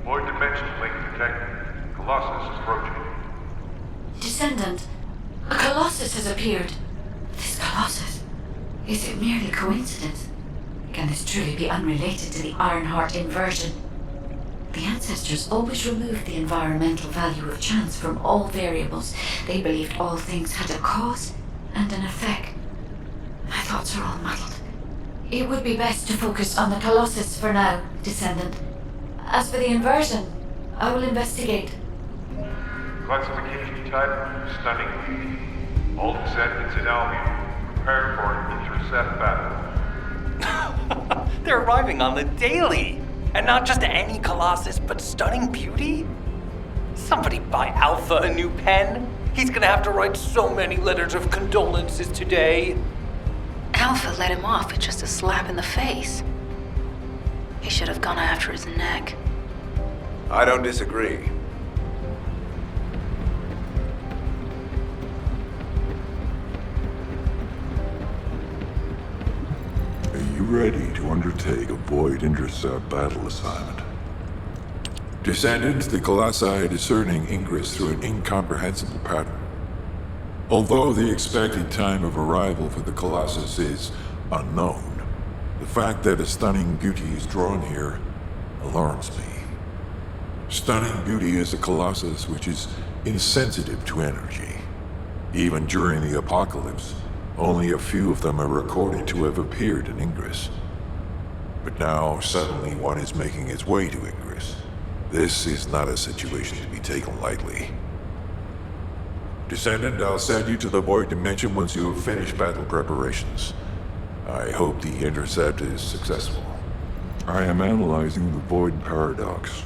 Speaker 10: void dimension link detected. Colossus approaching.
Speaker 8: Descendant, a Colossus has appeared. This Colossus, is it merely coincidence? Can this truly be unrelated to the Ironheart inversion? The ancestors always removed the environmental value of chance from all variables. They believed all things had a cause and an effect. My thoughts are all muddled. It would be best to focus on the Colossus for now, Descendant. As for the inversion, I will investigate.
Speaker 10: Classification type, stunning beauty. All descendants in Albion, prepare for an intercept battle.
Speaker 4: They're arriving on the daily! And not just any Colossus, but stunning beauty? Somebody buy Alpha a new pen. He's gonna have to write so many letters of condolences today.
Speaker 2: Alpha let him off with just a slap in the face. He should have gone after his neck.
Speaker 5: I don't disagree.
Speaker 10: ready to undertake a void intercept battle assignment?
Speaker 13: Descendant, the Colossi are discerning Ingris through an incomprehensible pattern. Although the expected time of arrival for the Colossus is unknown, the fact that a stunning beauty is drawn here alarms me. Stunning beauty is a Colossus which is insensitive to energy. Even during the apocalypse, only a few of them are recorded to have appeared in Ingris. But now, suddenly one is making its way to Ingris. This is not a situation to be taken lightly. Descendant, I'll send you to the Void Dimension once you have finished battle preparations. I hope the intercept is successful.
Speaker 10: I am analyzing the Void Paradox.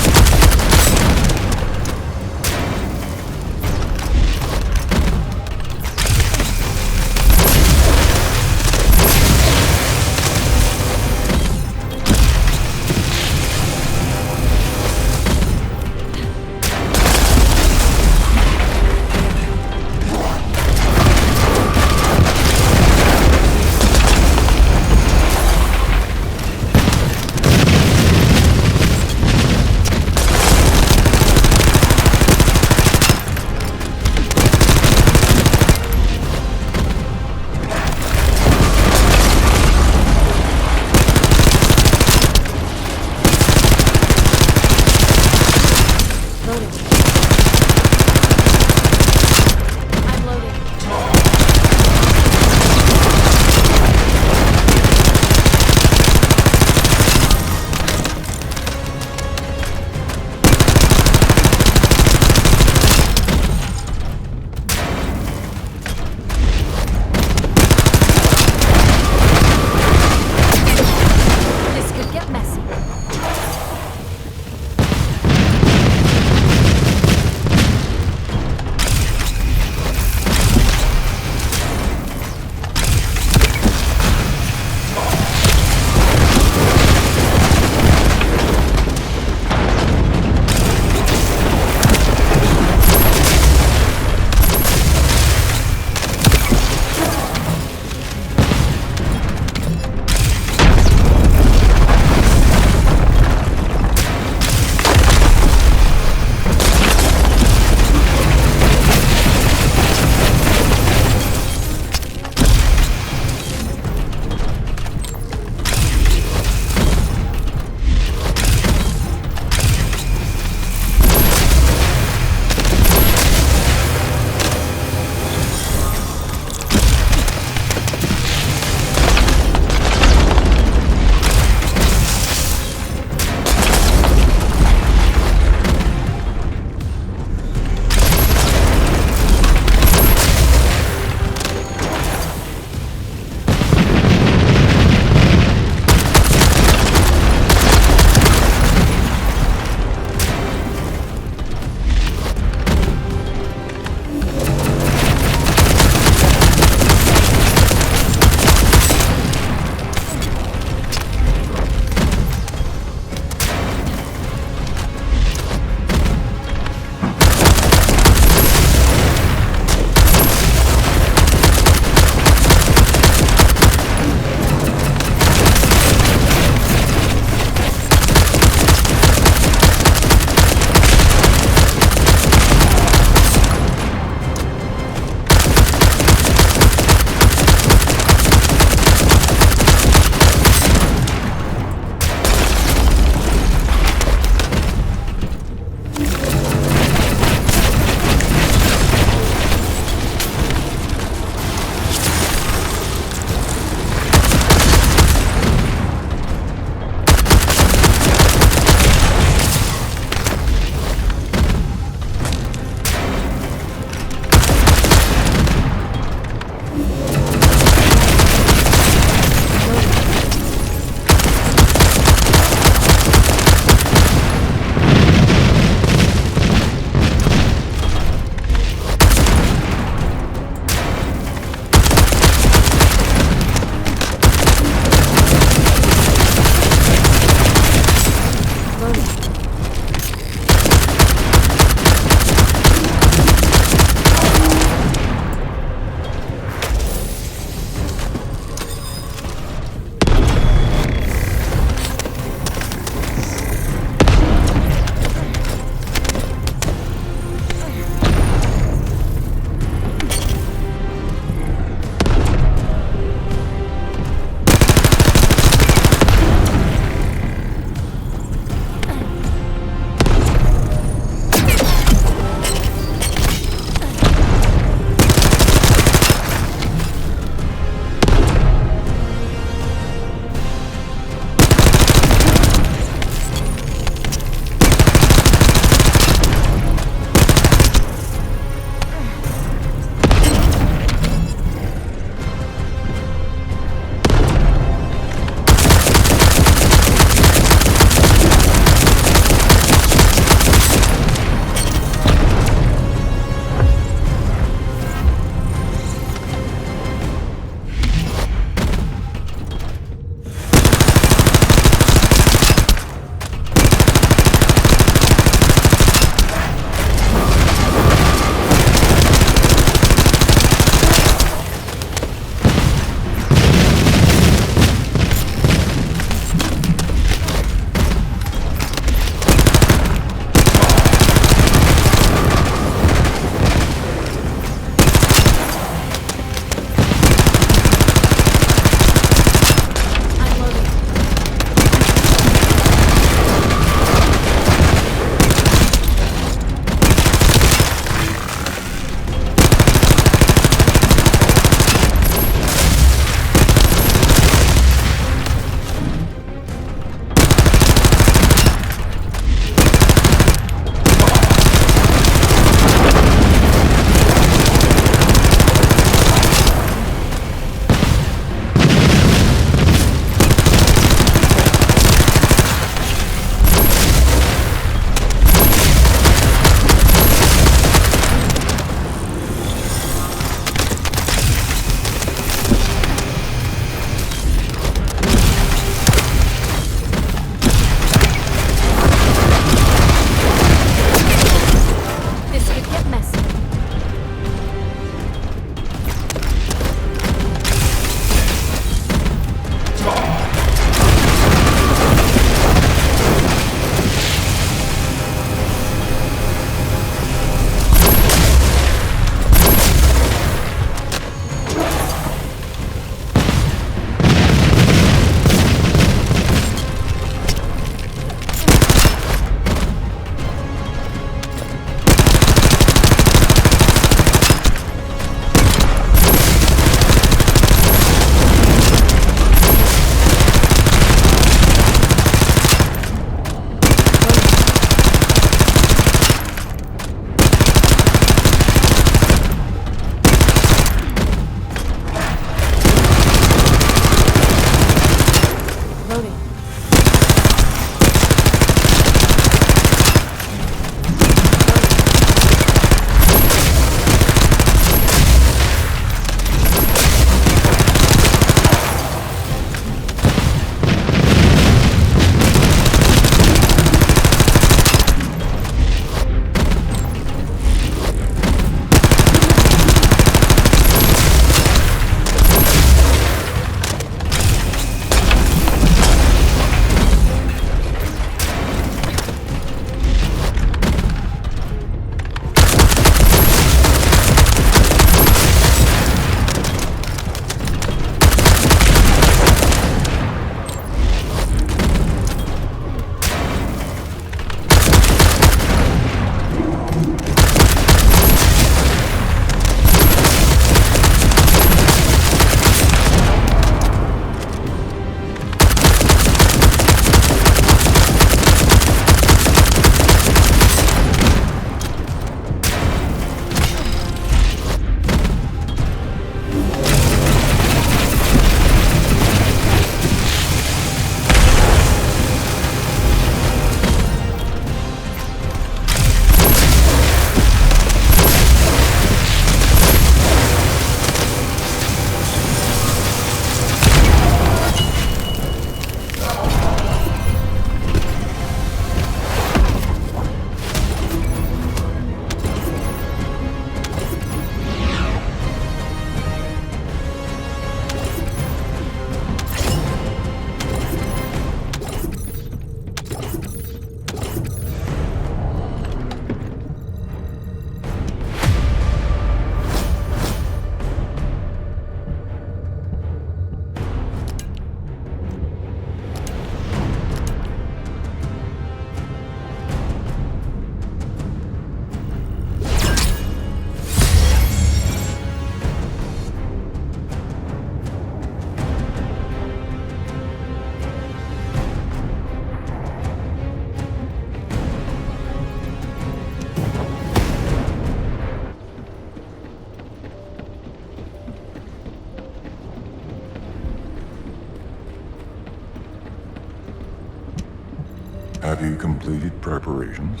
Speaker 13: Have you completed preparations?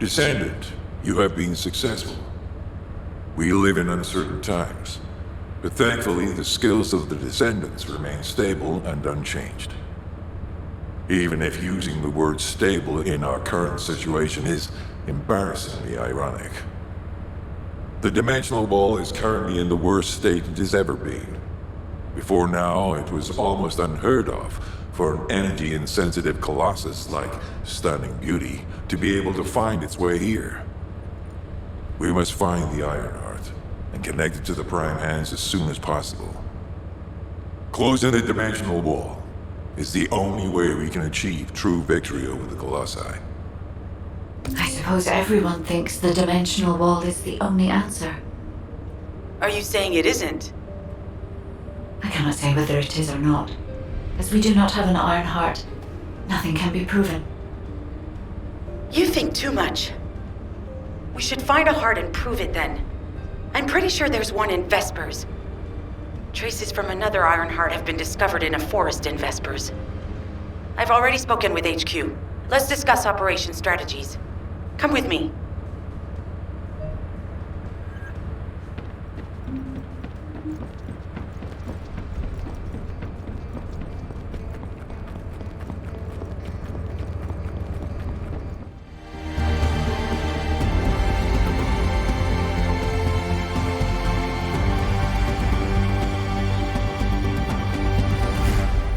Speaker 13: Descendant, you have been successful. We live in uncertain times, but thankfully the skills of the Descendants remain stable and unchanged. Even if using the word stable in our current situation is embarrassingly ironic. The dimensional wall is currently in the worst state it has ever been. Before now, it was almost unheard of for an energy-insensitive Colossus like Stunning Beauty to be able to find its way here. We must find the Ironheart and connect it to the Prime Hands as soon as possible. Closing the dimensional wall is the only way we can achieve true victory over the Colossi.
Speaker 8: I suppose everyone thinks the dimensional wall is the only answer.
Speaker 14: Are you saying it isn't?
Speaker 8: I cannot say whether it is or not. As we do not have an Ironheart, nothing can be proven.
Speaker 14: You think too much. We should find a heart and prove it then. I'm pretty sure there's one in Vespers. Traces from another Ironheart have been discovered in a forest in Vespers. I've already spoken with HQ. Let's discuss operation strategies. Come with me.